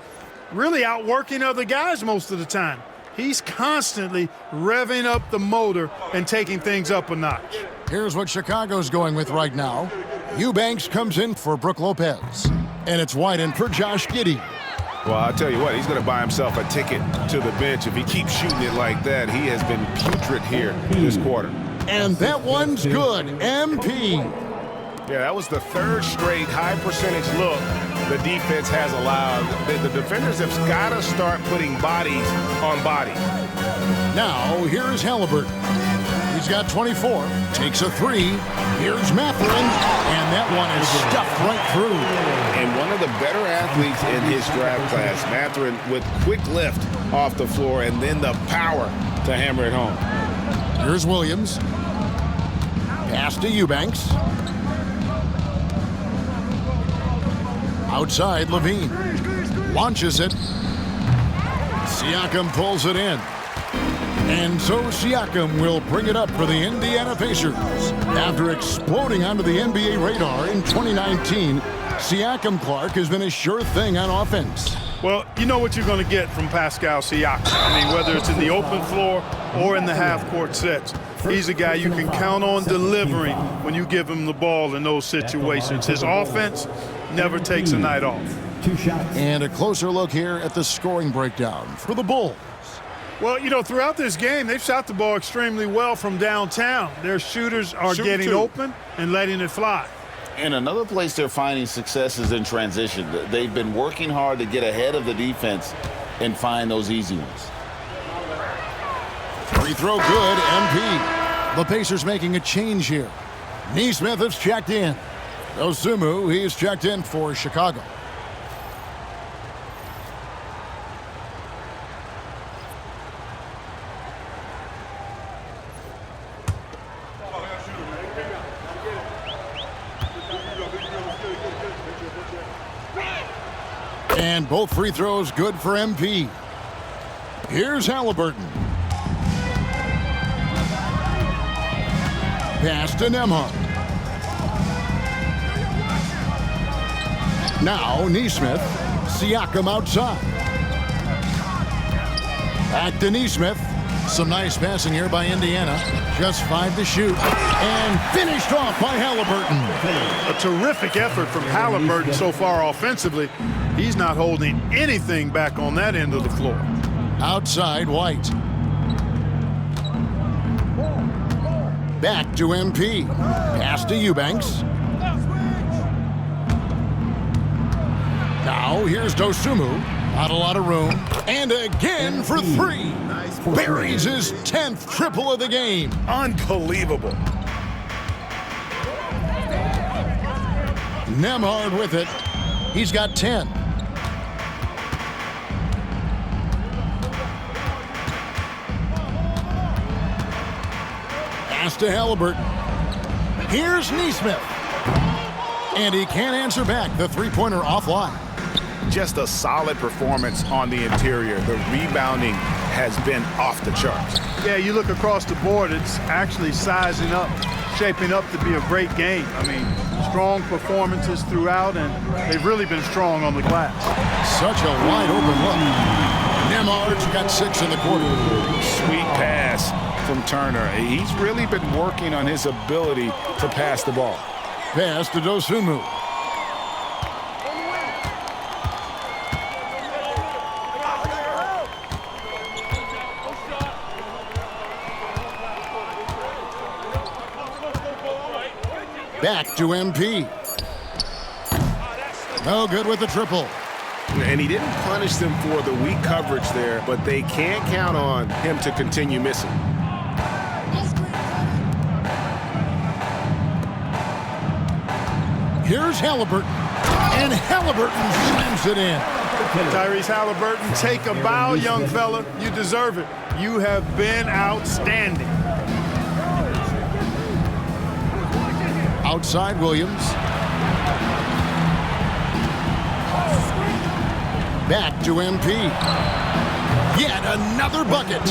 really outworking other guys most of the time. He's constantly revving up the motor and taking things up a notch. Here's what Chicago's going with right now. Eubanks comes in for Brook Lopez. And it's Whiten for Josh Giddey. Well, I'll tell you what, he's going to buy himself a ticket to the bench. If he keeps shooting it like that, he has been putrid here this quarter. And that one's good. MP. Yeah, that was the 3rd straight high percentage look the defense has allowed. The defenders have got to start putting bodies on bodies. Now, here's Halliburton. He's got 24. Takes a 3. Here's Mathurin. And that one is stuffed right through. And one of the better athletes in his draft class, Mathurin, with quick lift off the floor and then the power to hammer it home. Here's Williams. Pass to Eubanks. Outside, Levine. Launches it. Siakam pulls it in. And so Siakam will bring it up for the Indiana Pacers. After exploding onto the NBA radar in 2019, Siakam Clark has been a sure thing on offense. Well, you know what you're going to get from Pascal Siakam. I mean, whether it's in the open floor or in the half-court sets, he's a guy you can count on delivering when you give him the ball in those situations. His offense never takes a night off. 2 shots. And a closer look here at the scoring breakdown for the Bulls. Well, you know, throughout this game, they've shot the ball extremely well from downtown. Their shooters are getting open and letting it fly. And another place they're finding success is in transition. They've been working hard to get ahead of the defense and find those easy ones. Free throw good, MP. The Pacers making a change here. Nesmith has checked in. Dosunmu, he's checked in for Chicago. And both free throws good for MP. Here's Halliburton. Pass to Nembhard. Now Nesmith. Siakam outside. Back to Nesmith. Some nice passing here by Indiana. Just 5 to shoot. And finished off by Halliburton. A terrific effort from Halliburton so far offensively. He's not holding anything back on that end of the floor. Outside, White. Back to MP. Pass to Eubanks. Now here's Dosunmu. Not a lot of room. And again for 3. Buries his 10th triple of the game. Unbelievable. Nembhard with it. He's got 10. Pass to Halliburton. Here's Nesmith. And he can't answer back. The three-pointer offline. Just a solid performance on the interior. The rebounding has been off the charts. Yeah, you look across the board, it's actually sizing up, shaping up to be a great game. I mean, strong performances throughout, and they've really been strong on the glass. Such a wide open look. Nembhard's got 6 in the quarter. Sweet pass from Turner. He's really been working on his ability to pass the ball. Pass to Dosunmu. Back to MP. No good with the triple. And he didn't punish them for the weak coverage there, but they can't count on him to continue missing. Here's Halliburton. And Halliburton slams it in. Tyrese Halliburton, take a bow, young fella. You deserve it. You have been outstanding. Outside Williams. Back to MP. Yet another bucket.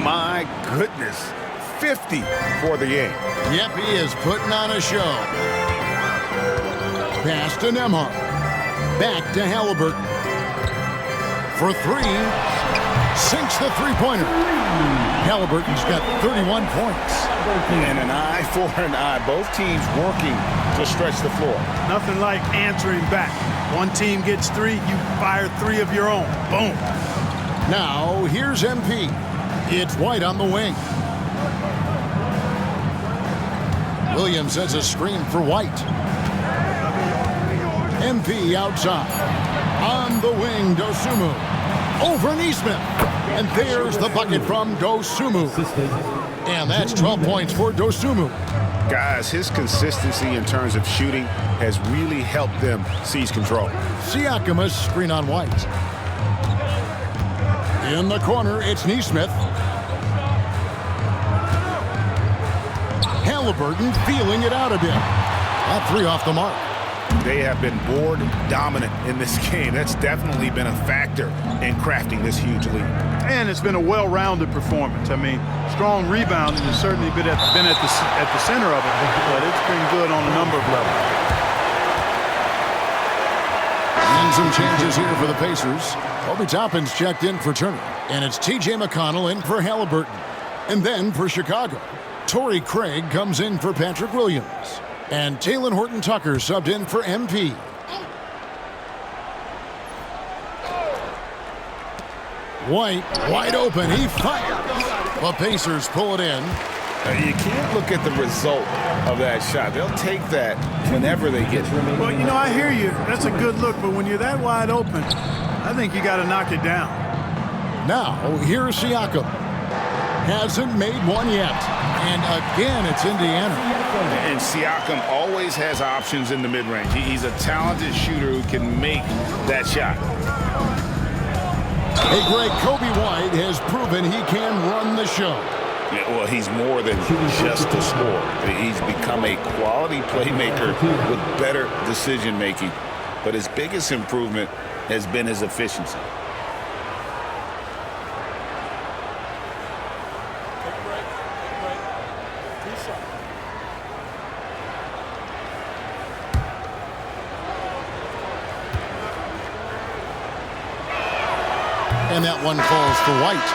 My goodness. 50 for the game. Yep, he is putting on a show. Pass to Nembhard. Back to Halliburton. For 3. Sinks the three-pointer. Halliburton's got 31 points. And an eye for an eye. Both teams working to stretch the floor. Nothing like answering back. One team gets 3, you fire 3 of your own. Boom. Now, here's MP. It's White on the wing. Williams has a screen for White. MP outside. On the wing, Dosunmu. Over Nesmith. And there's the bucket from Dosunmu. And that's 12 points for Dosunmu. Guys, his consistency in terms of shooting has really helped them seize control. Siakam is screen on White. In the corner, it's Nesmith. Halliburton feeling it out a bit. That 3 off the mark. They have been board dominant in this game. That's definitely been a factor in crafting this huge lead. And it's been a well-rounded performance. I mean, strong rebounding has certainly been at the center of it, but it's been good on a number of levels. And some changes here for the Pacers. Obi Toppin's checked in for Turner. And it's T.J. McConnell in for Halliburton. And then for Chicago, Torrey Craig comes in for Patrick Williams. And Talen Horton-Tucker subbed in for MP. White, wide open, he fires. The Pacers pull it in. You can't look at the result of that shot. They'll take that whenever they get it. Well, you know, I hear you. That's a good look, but when you're that wide open, I think you got to knock it down. Now, here's Siakam. Hasn't made one yet. And again, it's Indiana. And Siakam always has options in the mid-range. He's a talented shooter who can make that shot. Hey, Greg, Kobe White has proven he can run the show. Yeah, well, he's more than just a scorer. He's become a quality playmaker with better decision-making. But his biggest improvement has been his efficiency. And that one falls for White.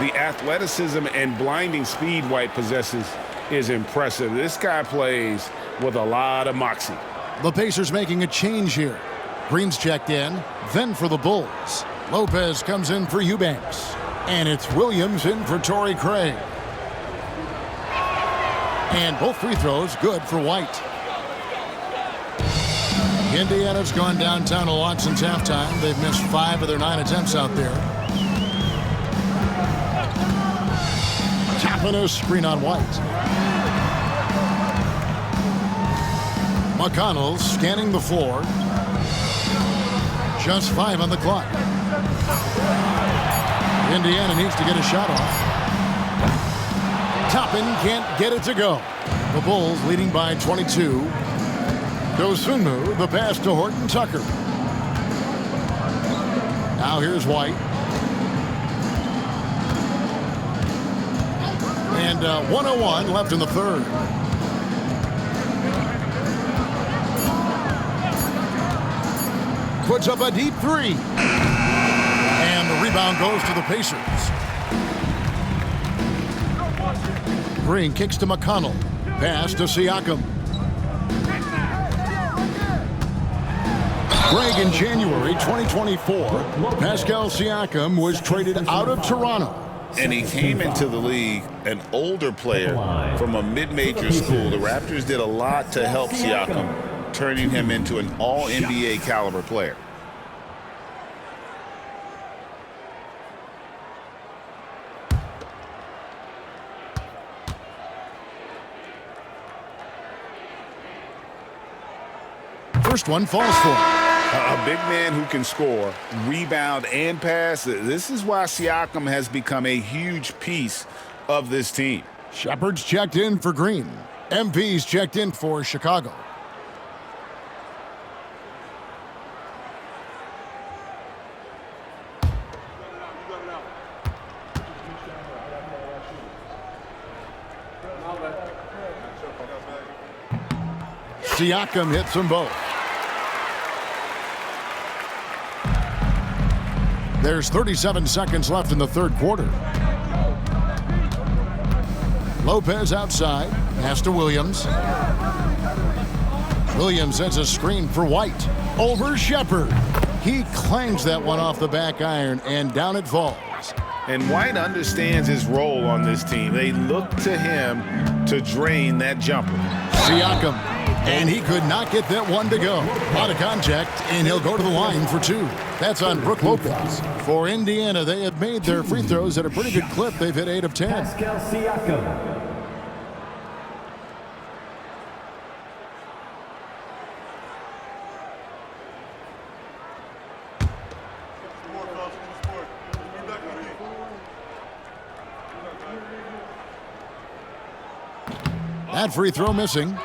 The athleticism and blinding speed White possesses is impressive. This guy plays with a lot of moxie. The Pacers making a change here. Green's checked in, then for the Bulls. Lopez comes in for Eubanks. And it's Williams in for Torrey Craig. And both free throws good for White. Indiana's gone downtown a lot since halftime. They've missed 5 of their 9 attempts out there. Tapping a screen on White. McConnell scanning the floor. Just 5 on the clock. Indiana needs to get a shot off. Toppin can't get it to go. The Bulls leading by 22. Dosunmu, the pass to Horton Tucker. Now here's White. And 1:01 left in the third. Puts up a deep three. And the rebound goes to the Pacers. Green kicks to McConnell. Pass to Siakam. Greg, in January 2024, Pascal Siakam was traded out of Toronto. And he came into the league an older player from a mid-major school. The Raptors did a lot to help Siakam, turning him into an all-NBA caliber player. First one falls for him. A big man who can score, rebound, and pass. This is why Siakam has become a huge piece of this team. Shepard's checked in for Green. MP's checked in for Chicago. Siakam hits them both. There's 37 seconds left in the third quarter. Lopez outside. Pass to Williams. Williams sets a screen for White. Over Shepard. He clangs that one off the back iron, and down it falls. And White understands his role on this team. They look to him to drain that jumper. Siakam. And he could not get that one to go. Out of contact, and he'll go to the line for two. That's on Brook Lopez. For Indiana, they have made their free throws at a pretty good clip. They've hit 8 of 10. Pascal Siakam. That free throw missing.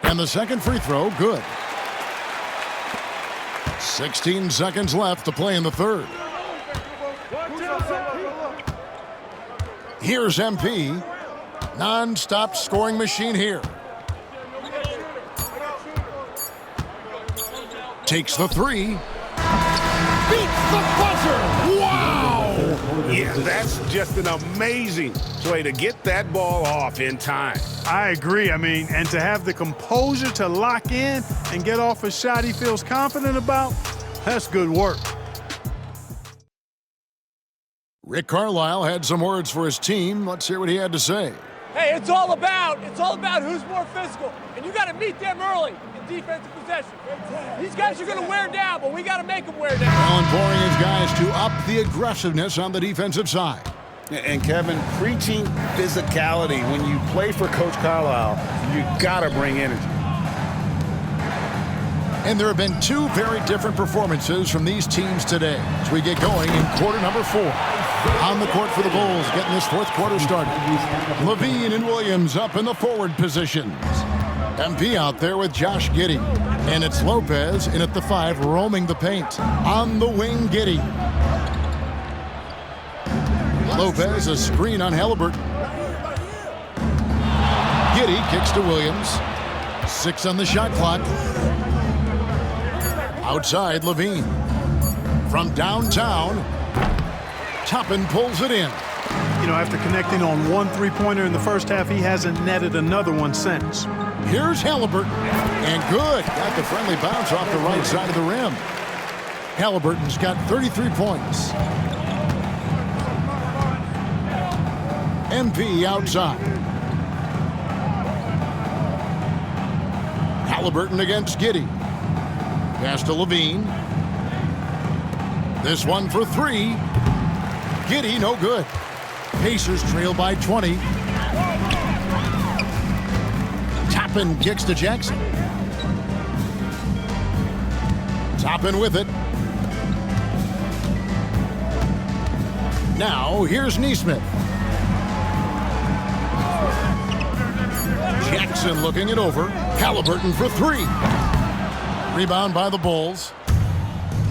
And the second free throw, good. 16 seconds left to play in the third. Here's MP. Non-stop scoring machine here. Takes the three. Beats the buzzer! Wow! Yeah, that's just an amazing play to get that ball off in time. I agree. I mean, and to have the composure to lock in and get off a shot he feels confident about, that's good work. Rick Carlisle had some words for his team. Let's hear what he had to say. Hey, it's all about who's more physical, and you got to meet them early in defensive possession. These guys are going to wear down, but we got to make them wear down. Well, imploring his guys to up the aggressiveness on the defensive side. And Kevin, preaching physicality. When you play for Coach Carlisle, you got to bring energy. And there have been two very different performances from these teams today as we get going in quarter number 4. On the court for the Bulls, getting this fourth quarter started. Levine and Williams up in the forward positions. MP out there with Josh Giddey. And it's Lopez in at the 5, roaming the paint. On the wing, Giddey. Lopez, a screen on Halliburton. Giddey kicks to Williams. 6 on the shot clock. Outside, Levine. From downtown, Toppin pulls it in. You know, after connecting on one three-pointer in the first half, he hasn't netted another one since. Here's Halliburton. And good. Got the friendly bounce off the right side of the rim. Halliburton's got 33 points. MP outside. Halliburton against Giddey. Pass to Levine. This one for three. Giddey, no good. Pacers trail by 20. Toppin kicks to Jackson. Toppin with it. Now, here's Nesmith. Jackson looking it over. Halliburton for three. Rebound by the Bulls.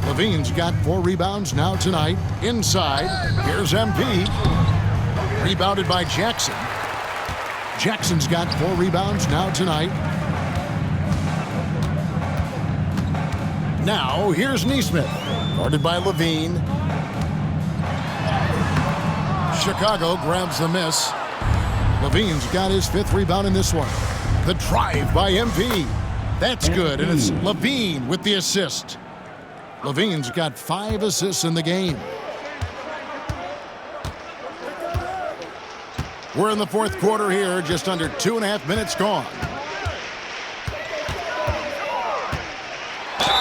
Levine's got 4 rebounds now tonight. Inside, here's MP. Rebounded by Jackson. Jackson's got 4 rebounds now tonight. Now, here's Nesmith. Guarded by Levine. Chicago grabs the miss. Levine's got his 5th rebound in this one. The drive by MP. That's good, and it's Levine with the assist. Levine's got 5 assists in the game. We're in the 4th quarter here, just under 2.5 minutes gone.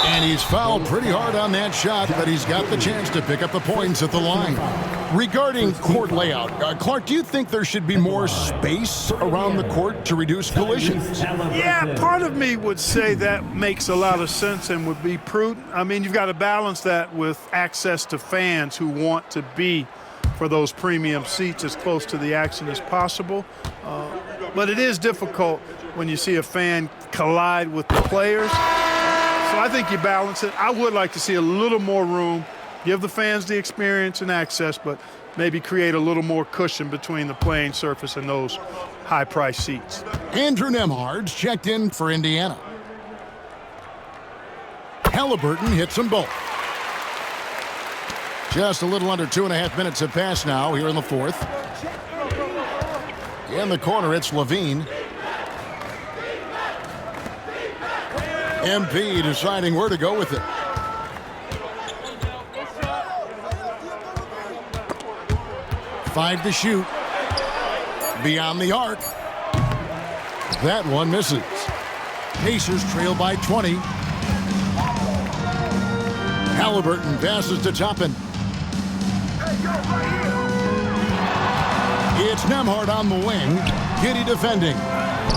And he's fouled pretty hard on that shot, but he's got the chance to pick up the points at the line. Regarding court layout, Clark, do you think there should be more space around the court to reduce collisions? Yeah, part of me would say that makes a lot of sense and would be prudent. I mean, you've got to balance that with access to fans who want to be for those premium seats as close to the action as possible. But it is difficult when you see a fan collide with the players. So I think you balance it. I would like to see a little more room, give the fans the experience and access, but maybe create a little more cushion between the playing surface and those high-priced seats. Andrew Nembhard's checked in for Indiana. Halliburton hits them both. Just a little under 2.5 minutes have passed now here in the 4th. In the corner, it's Levine. MP deciding where to go with it. Five to shoot. Beyond the arc. That one misses. Pacers trail by 20. Halliburton passes to Toppin. It's Nembhard on the wing. Giddey defending.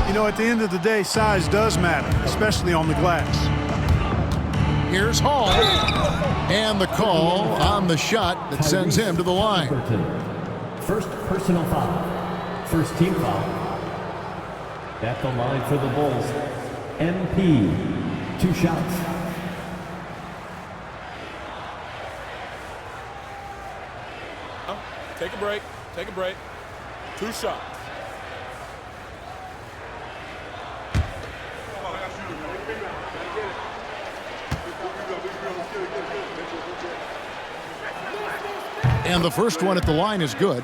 You know, at the end of the day, size does matter, especially on the glass. Here's Hall. And the call on the shot that sends him to the line. First personal foul. First team foul. At the line for the Bulls, MP. 2 shots. Take a break. Take a break. 2 shots. And the first one at the line is good.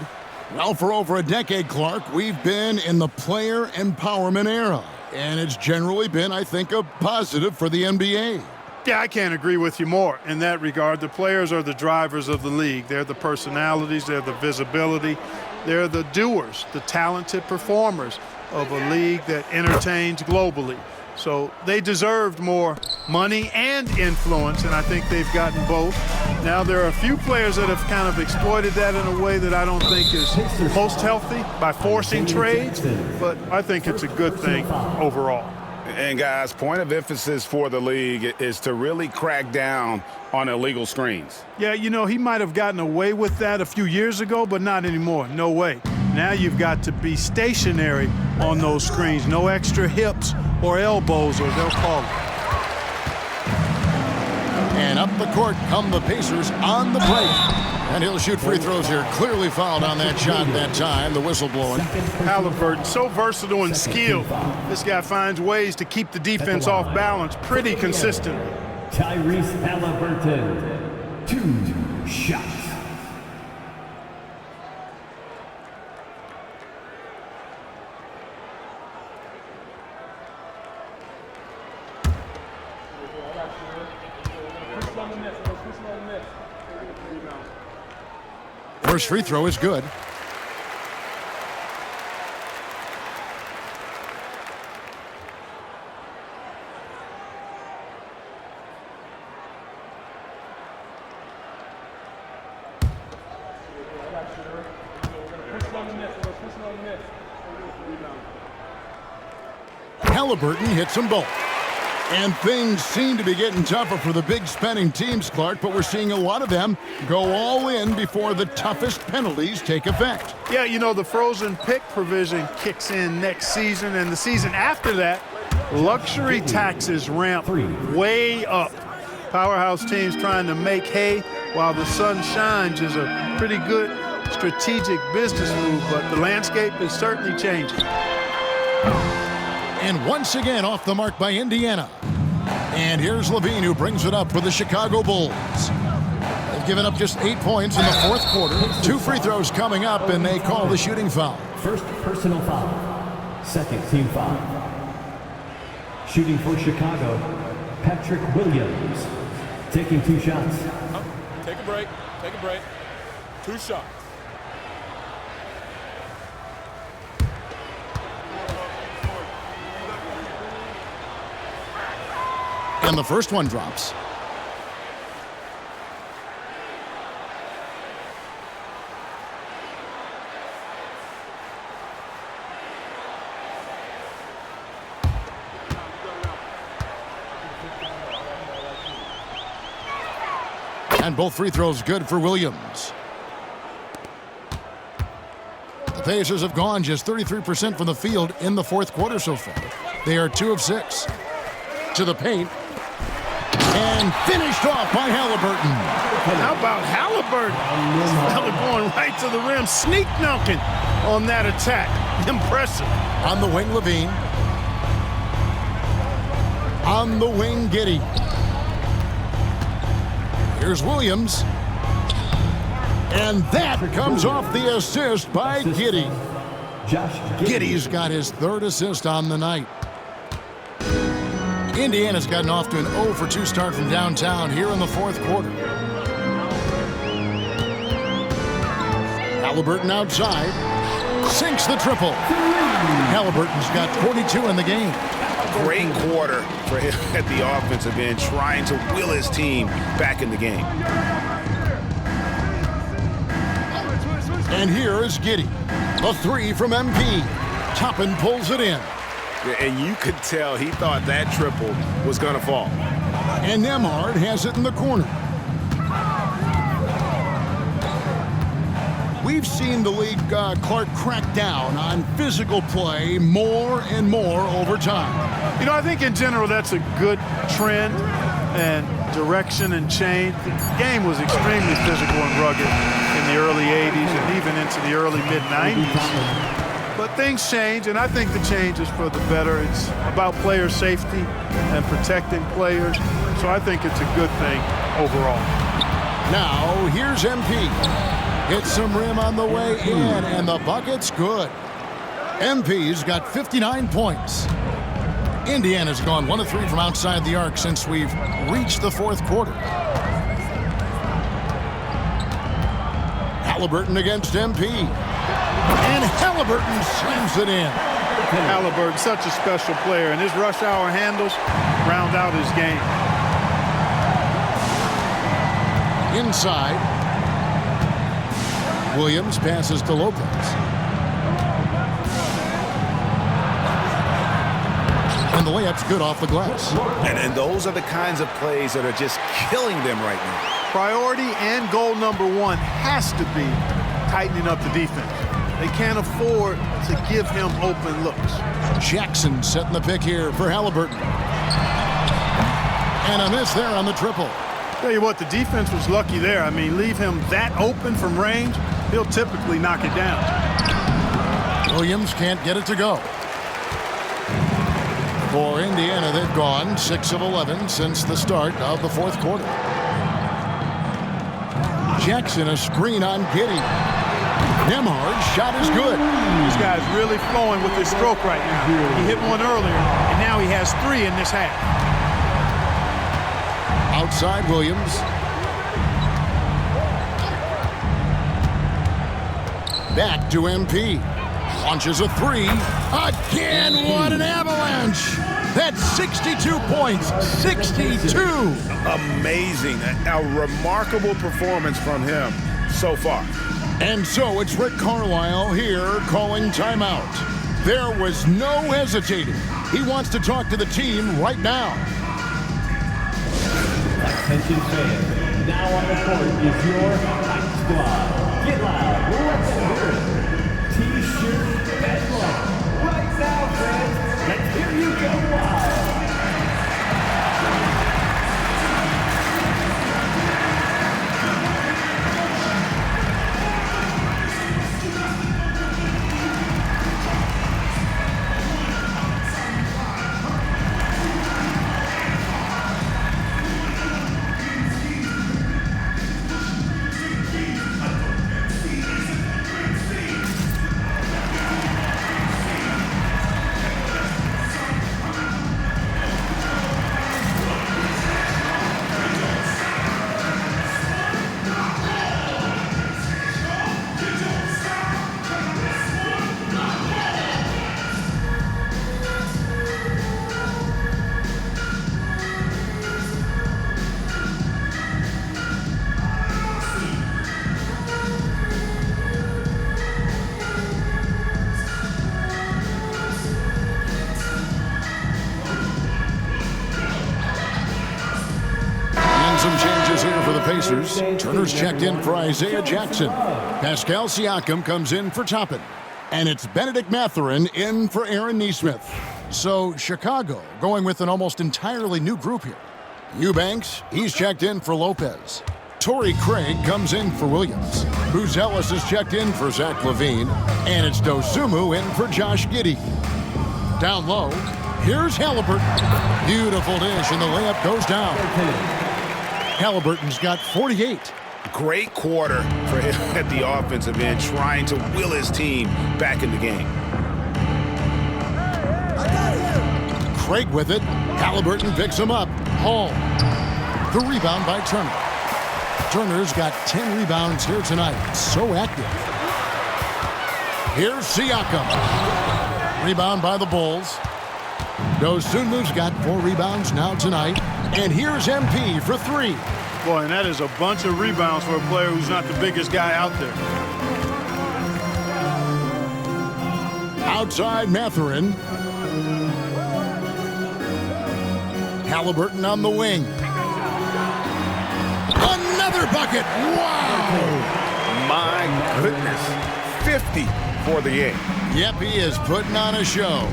Well, for over a decade, Clark, we've been in the player empowerment era. And it's generally been, I think, a positive for the NBA. Yeah, I can't agree with you more in that regard. The players are the drivers of the league. They're the personalities, they're the visibility, they're the doers, the talented performers of a league that entertains globally. So they deserved more money and influence, and I think they've gotten both. Now there are a few players that have kind of exploited that in a way that I don't think is most healthy by forcing trades, but I think it's a good thing overall. And guys, point of emphasis for the league is to really crack down on illegal screens. Yeah, you know, he might have gotten away with that a few years ago, but not anymore. No way. Now you've got to be stationary on those screens. No extra hips or elbows, or they'll call it. And up the court come the Pacers on the break. And he'll shoot free throws here. Clearly fouled on that shot that time. The whistle blowing. Halliburton, so versatile and skilled. This guy finds ways to keep the defense off balance pretty consistently. Tyrese Halliburton, 2 shots. First free throw is good. Halliburton hits them both. And things seem to be getting tougher for the big spending teams, Clark, but we're seeing a lot of them go all in before the toughest penalties take effect. Yeah, you know, the frozen pick provision kicks in next season, and the season after that, luxury taxes ramp way up. Powerhouse teams trying to make hay while the sun shines is a pretty good strategic business move, but the landscape is certainly changing. And once again off the mark by Indiana. And here's Levine, who brings it up for the Chicago Bulls. They've given up just 8 points in the fourth quarter. 2 free throws coming up, and they call the shooting foul. First personal foul. Second team foul. Shooting for Chicago, Patrick Williams. Taking 2 shots. Take a break. Take a break. 2 shots. And the first one drops. And both free throws good for Williams. The Pacers have gone just 33% from the field in the fourth quarter so far. They are 2 of 6. To the paint. And finished off by Halliburton. How about Halliburton? This fella going right to the rim, sneak dunking on that attack. Impressive. On the wing, Levine. On the wing, Giddey. Here's Williams. And that comes off the assist by Giddey. Giddey's got his 3rd assist on the night. Indiana's gotten off to an 0 for 2 start from downtown here in the fourth quarter. Halliburton outside. Sinks the triple. Halliburton's got 42 in the game. Great quarter for him at the offensive end, trying to will his team back in the game. And here is Giddey. A 3 from MP. Toppin pulls it in. And you could tell he thought that triple was going to fall. And Nembhard has it in the corner. We've seen the league, Clark, crack down on physical play more and more over time. You know, I think in general that's a good trend and direction and change. The game was extremely physical and rugged in the early 80s and even into the early mid-90s. But things change, and I think the change is for the better. It's about player safety and protecting players, so I think it's a good thing overall. Now, here's MP. Hits some rim on the way in, and the bucket's good. MP's got 59 points. Indiana's gone 1 of 3 from outside the arc since we've reached the fourth quarter. Halliburton against MP. And Halliburton slams it in. Halliburton, such a special player, and his rush hour handles round out his game. Inside. Williams passes to Lopez. And the layup's good off the glass. And those are the kinds of plays that are just killing them right now. Priority and goal number 1 has to be tightening up the defense. They can't afford to give him open looks. Jackson setting the pick here for Halliburton. And a miss there on the triple. Tell you what, the defense was lucky there. I mean, leave him that open from range, he'll typically knock it down. Williams can't get it to go. For Indiana, they've gone 6 of 11 since the start of the fourth quarter. Jackson, a screen on Giddey. Nembhard's shot is good. This guy's really flowing with his stroke right now. He hit one earlier, and now he has 3 in this half. Outside Williams. Back to MP. Launches a 3. Again, what an avalanche. That's 62 points. 62. Amazing. A remarkable performance from him so far. And so it's Rick Carlisle here calling timeout. There was no hesitating. He wants to talk to the team right now. Attention fans, now on the court is your Hype Squad. Get loud, let them hear it. T-shirt bedlam. Right now, friends, let's hear you go wild. Some changes here for the Pacers. Turner's checked in for Isaiah Jackson. Pascal Siakam comes in for Toppin. And it's Benedict Mathurin in for Aaron Nesmith. So Chicago going with an almost entirely new group here. Eubanks, he's checked in for Lopez. Torrey Craig comes in for Williams. Buzelis is checked in for Zach LaVine. And it's Dosunmu in for Josh Giddey. Down low, here's Halliburton. Beautiful dish, and the layup goes down. Halliburton's got 48. Great quarter for him at the offensive end, trying to will his team back in the game. Craig with it. Halliburton picks him up. Hall. The rebound by Turner. Turner's got 10 rebounds here tonight. So active. Here's Siakam. Rebound by the Bulls. Dosunmu's got 4 rebounds now tonight. And here's MP for 3. Boy, and that is a bunch of rebounds for a player who's not the biggest guy out there. Outside Mathurin. Halliburton on the wing. Another bucket. Wow. My goodness. 50 for the game. Yep, he is putting on a show.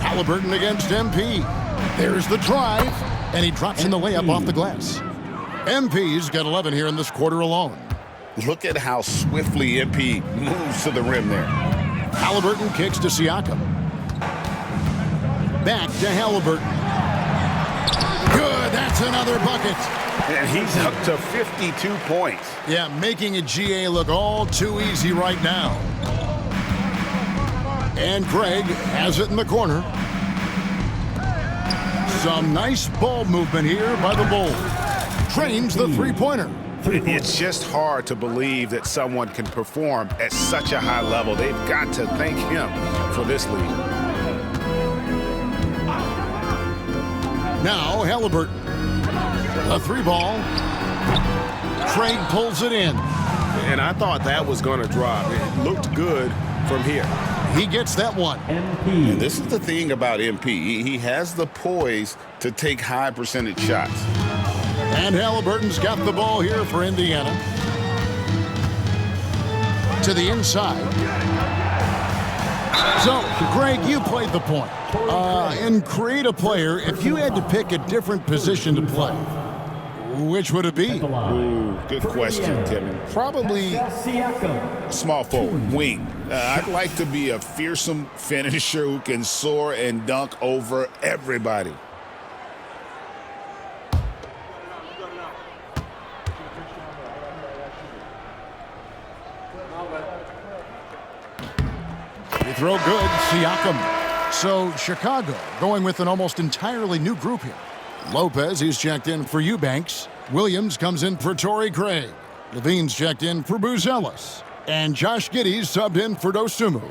Halliburton against MP. There's the drive, and he drops in the layup off the glass. MP's got 11 here in this quarter alone. Look at how swiftly MP moves to the rim there. Halliburton kicks to Siakam. Back to Halliburton. Good, that's another bucket. And he's up to 52 points. Yeah, making a GA look all too easy right now. And Craig has it in the corner. Some nice ball movement here by the Bulls. Trains the three-pointer. It's just hard to believe that someone can perform at such a high level. They've got to thank him for this lead. Now Halliburton. A 3-ball. Craig pulls it in. And I thought that was going to drop. It looked good from here. He gets that one. And this is the thing about MP. He has the poise to take high percentage shots. And Halliburton's got the ball here for Indiana. To the inside. So, Greg, you played the point. In Create a Player, if you had to pick a different position to play, which would it be? Ooh, good question, Kevin. Probably small forward, wing. I'd like to be a fearsome finisher who can soar and dunk over everybody. They throw good, Siakam. So Chicago going with an almost entirely new group here. Lopez, he's checked in for Eubanks. Williams comes in for Torrey Craig. Levine's checked in for Buzelis. And Josh Giddey's subbed in for Dosunmu.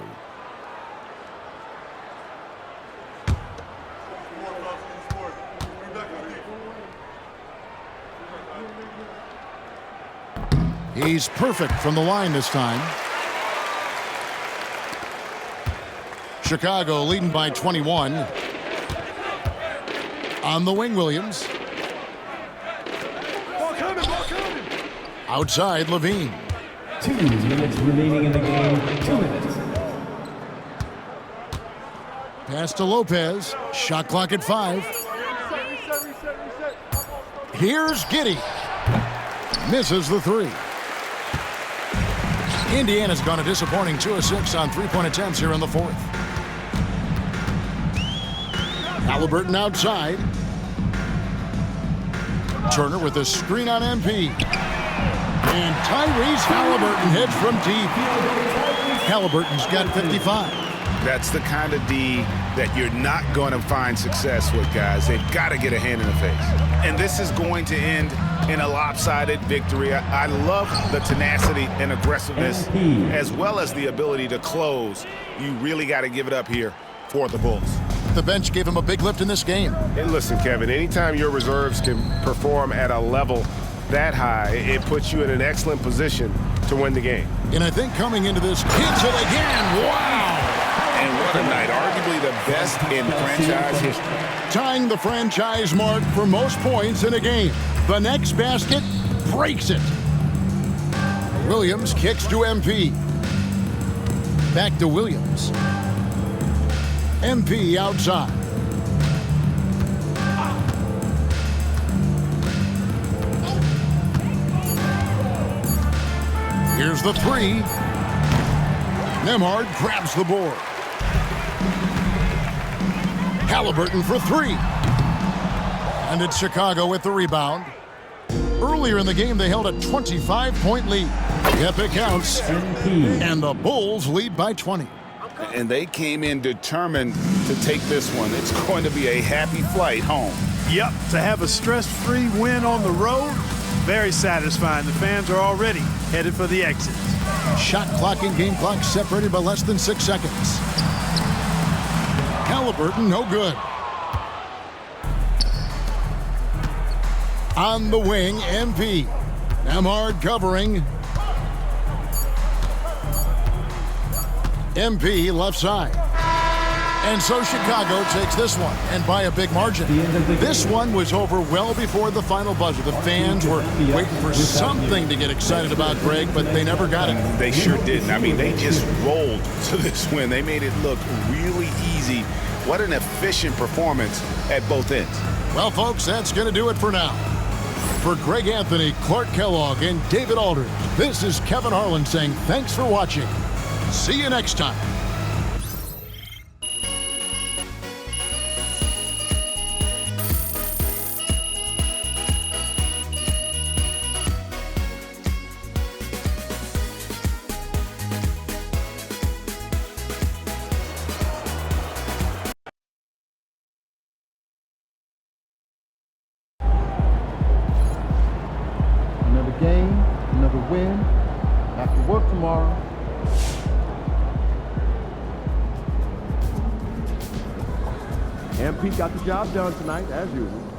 He's perfect from the line this time. Chicago leading by 21. On the wing, Williams. Outside, Levine. 2 minutes remaining in the game. 2 minutes. Pass to Lopez. Shot clock at 5. Here's Giddey. Misses the 3. Indiana's gone a disappointing 2 of 6 on three-point attempts here in the 4th. Halliburton outside. Turner with a screen on MP. And Tyrese Halliburton hits from deep. Halliburton's got 55. That's the kind of D that you're not going to find success with, guys. They've got to get a hand in the face. And this is going to end in a lopsided victory. I love the tenacity and aggressiveness as well as the ability to close. You really got to give it up here for the Bulls. The bench gave him a big lift in this game. And listen, Kevin, anytime your reserves can perform at a level that high, it puts you in an excellent position to win the game. And I think coming into this, hits it again. Wow! And what a night. Arguably the best in franchise history. Tying the franchise mark for most points in a game. The next basket breaks it. Williams kicks to MP. Back to Williams. MP outside. Here's the 3. Nembhard grabs the board. Halliburton for 3. And it's Chicago with the rebound. Earlier in the game, they held a 25-point lead. The epic counts. And the Bulls lead by 20. And they came in determined to take this one. It's going to be a happy flight home. Yep, to have a stress-free win on the road, very satisfying. The fans are already headed for the exit. Shot clock and game clock separated by less than 6 seconds. Halliburton, no good. On the wing, MP. Nembhard covering. MP left side. And so Chicago takes this one, and by a big margin. This one was over well before the final buzzer. The fans were waiting for something to get excited about, Greg, but they never got it. They sure didn't. I mean, they just rolled to this win. They made it look really easy. What an efficient performance at both ends. Well, folks, that's going to do it for now. For Greg Anthony, Clark Kellogg, and David Aldridge, this is Kevin Harlan saying thanks for watching. See you next time. Another game, another win. Back to work tomorrow. MP got the job done tonight, as usual.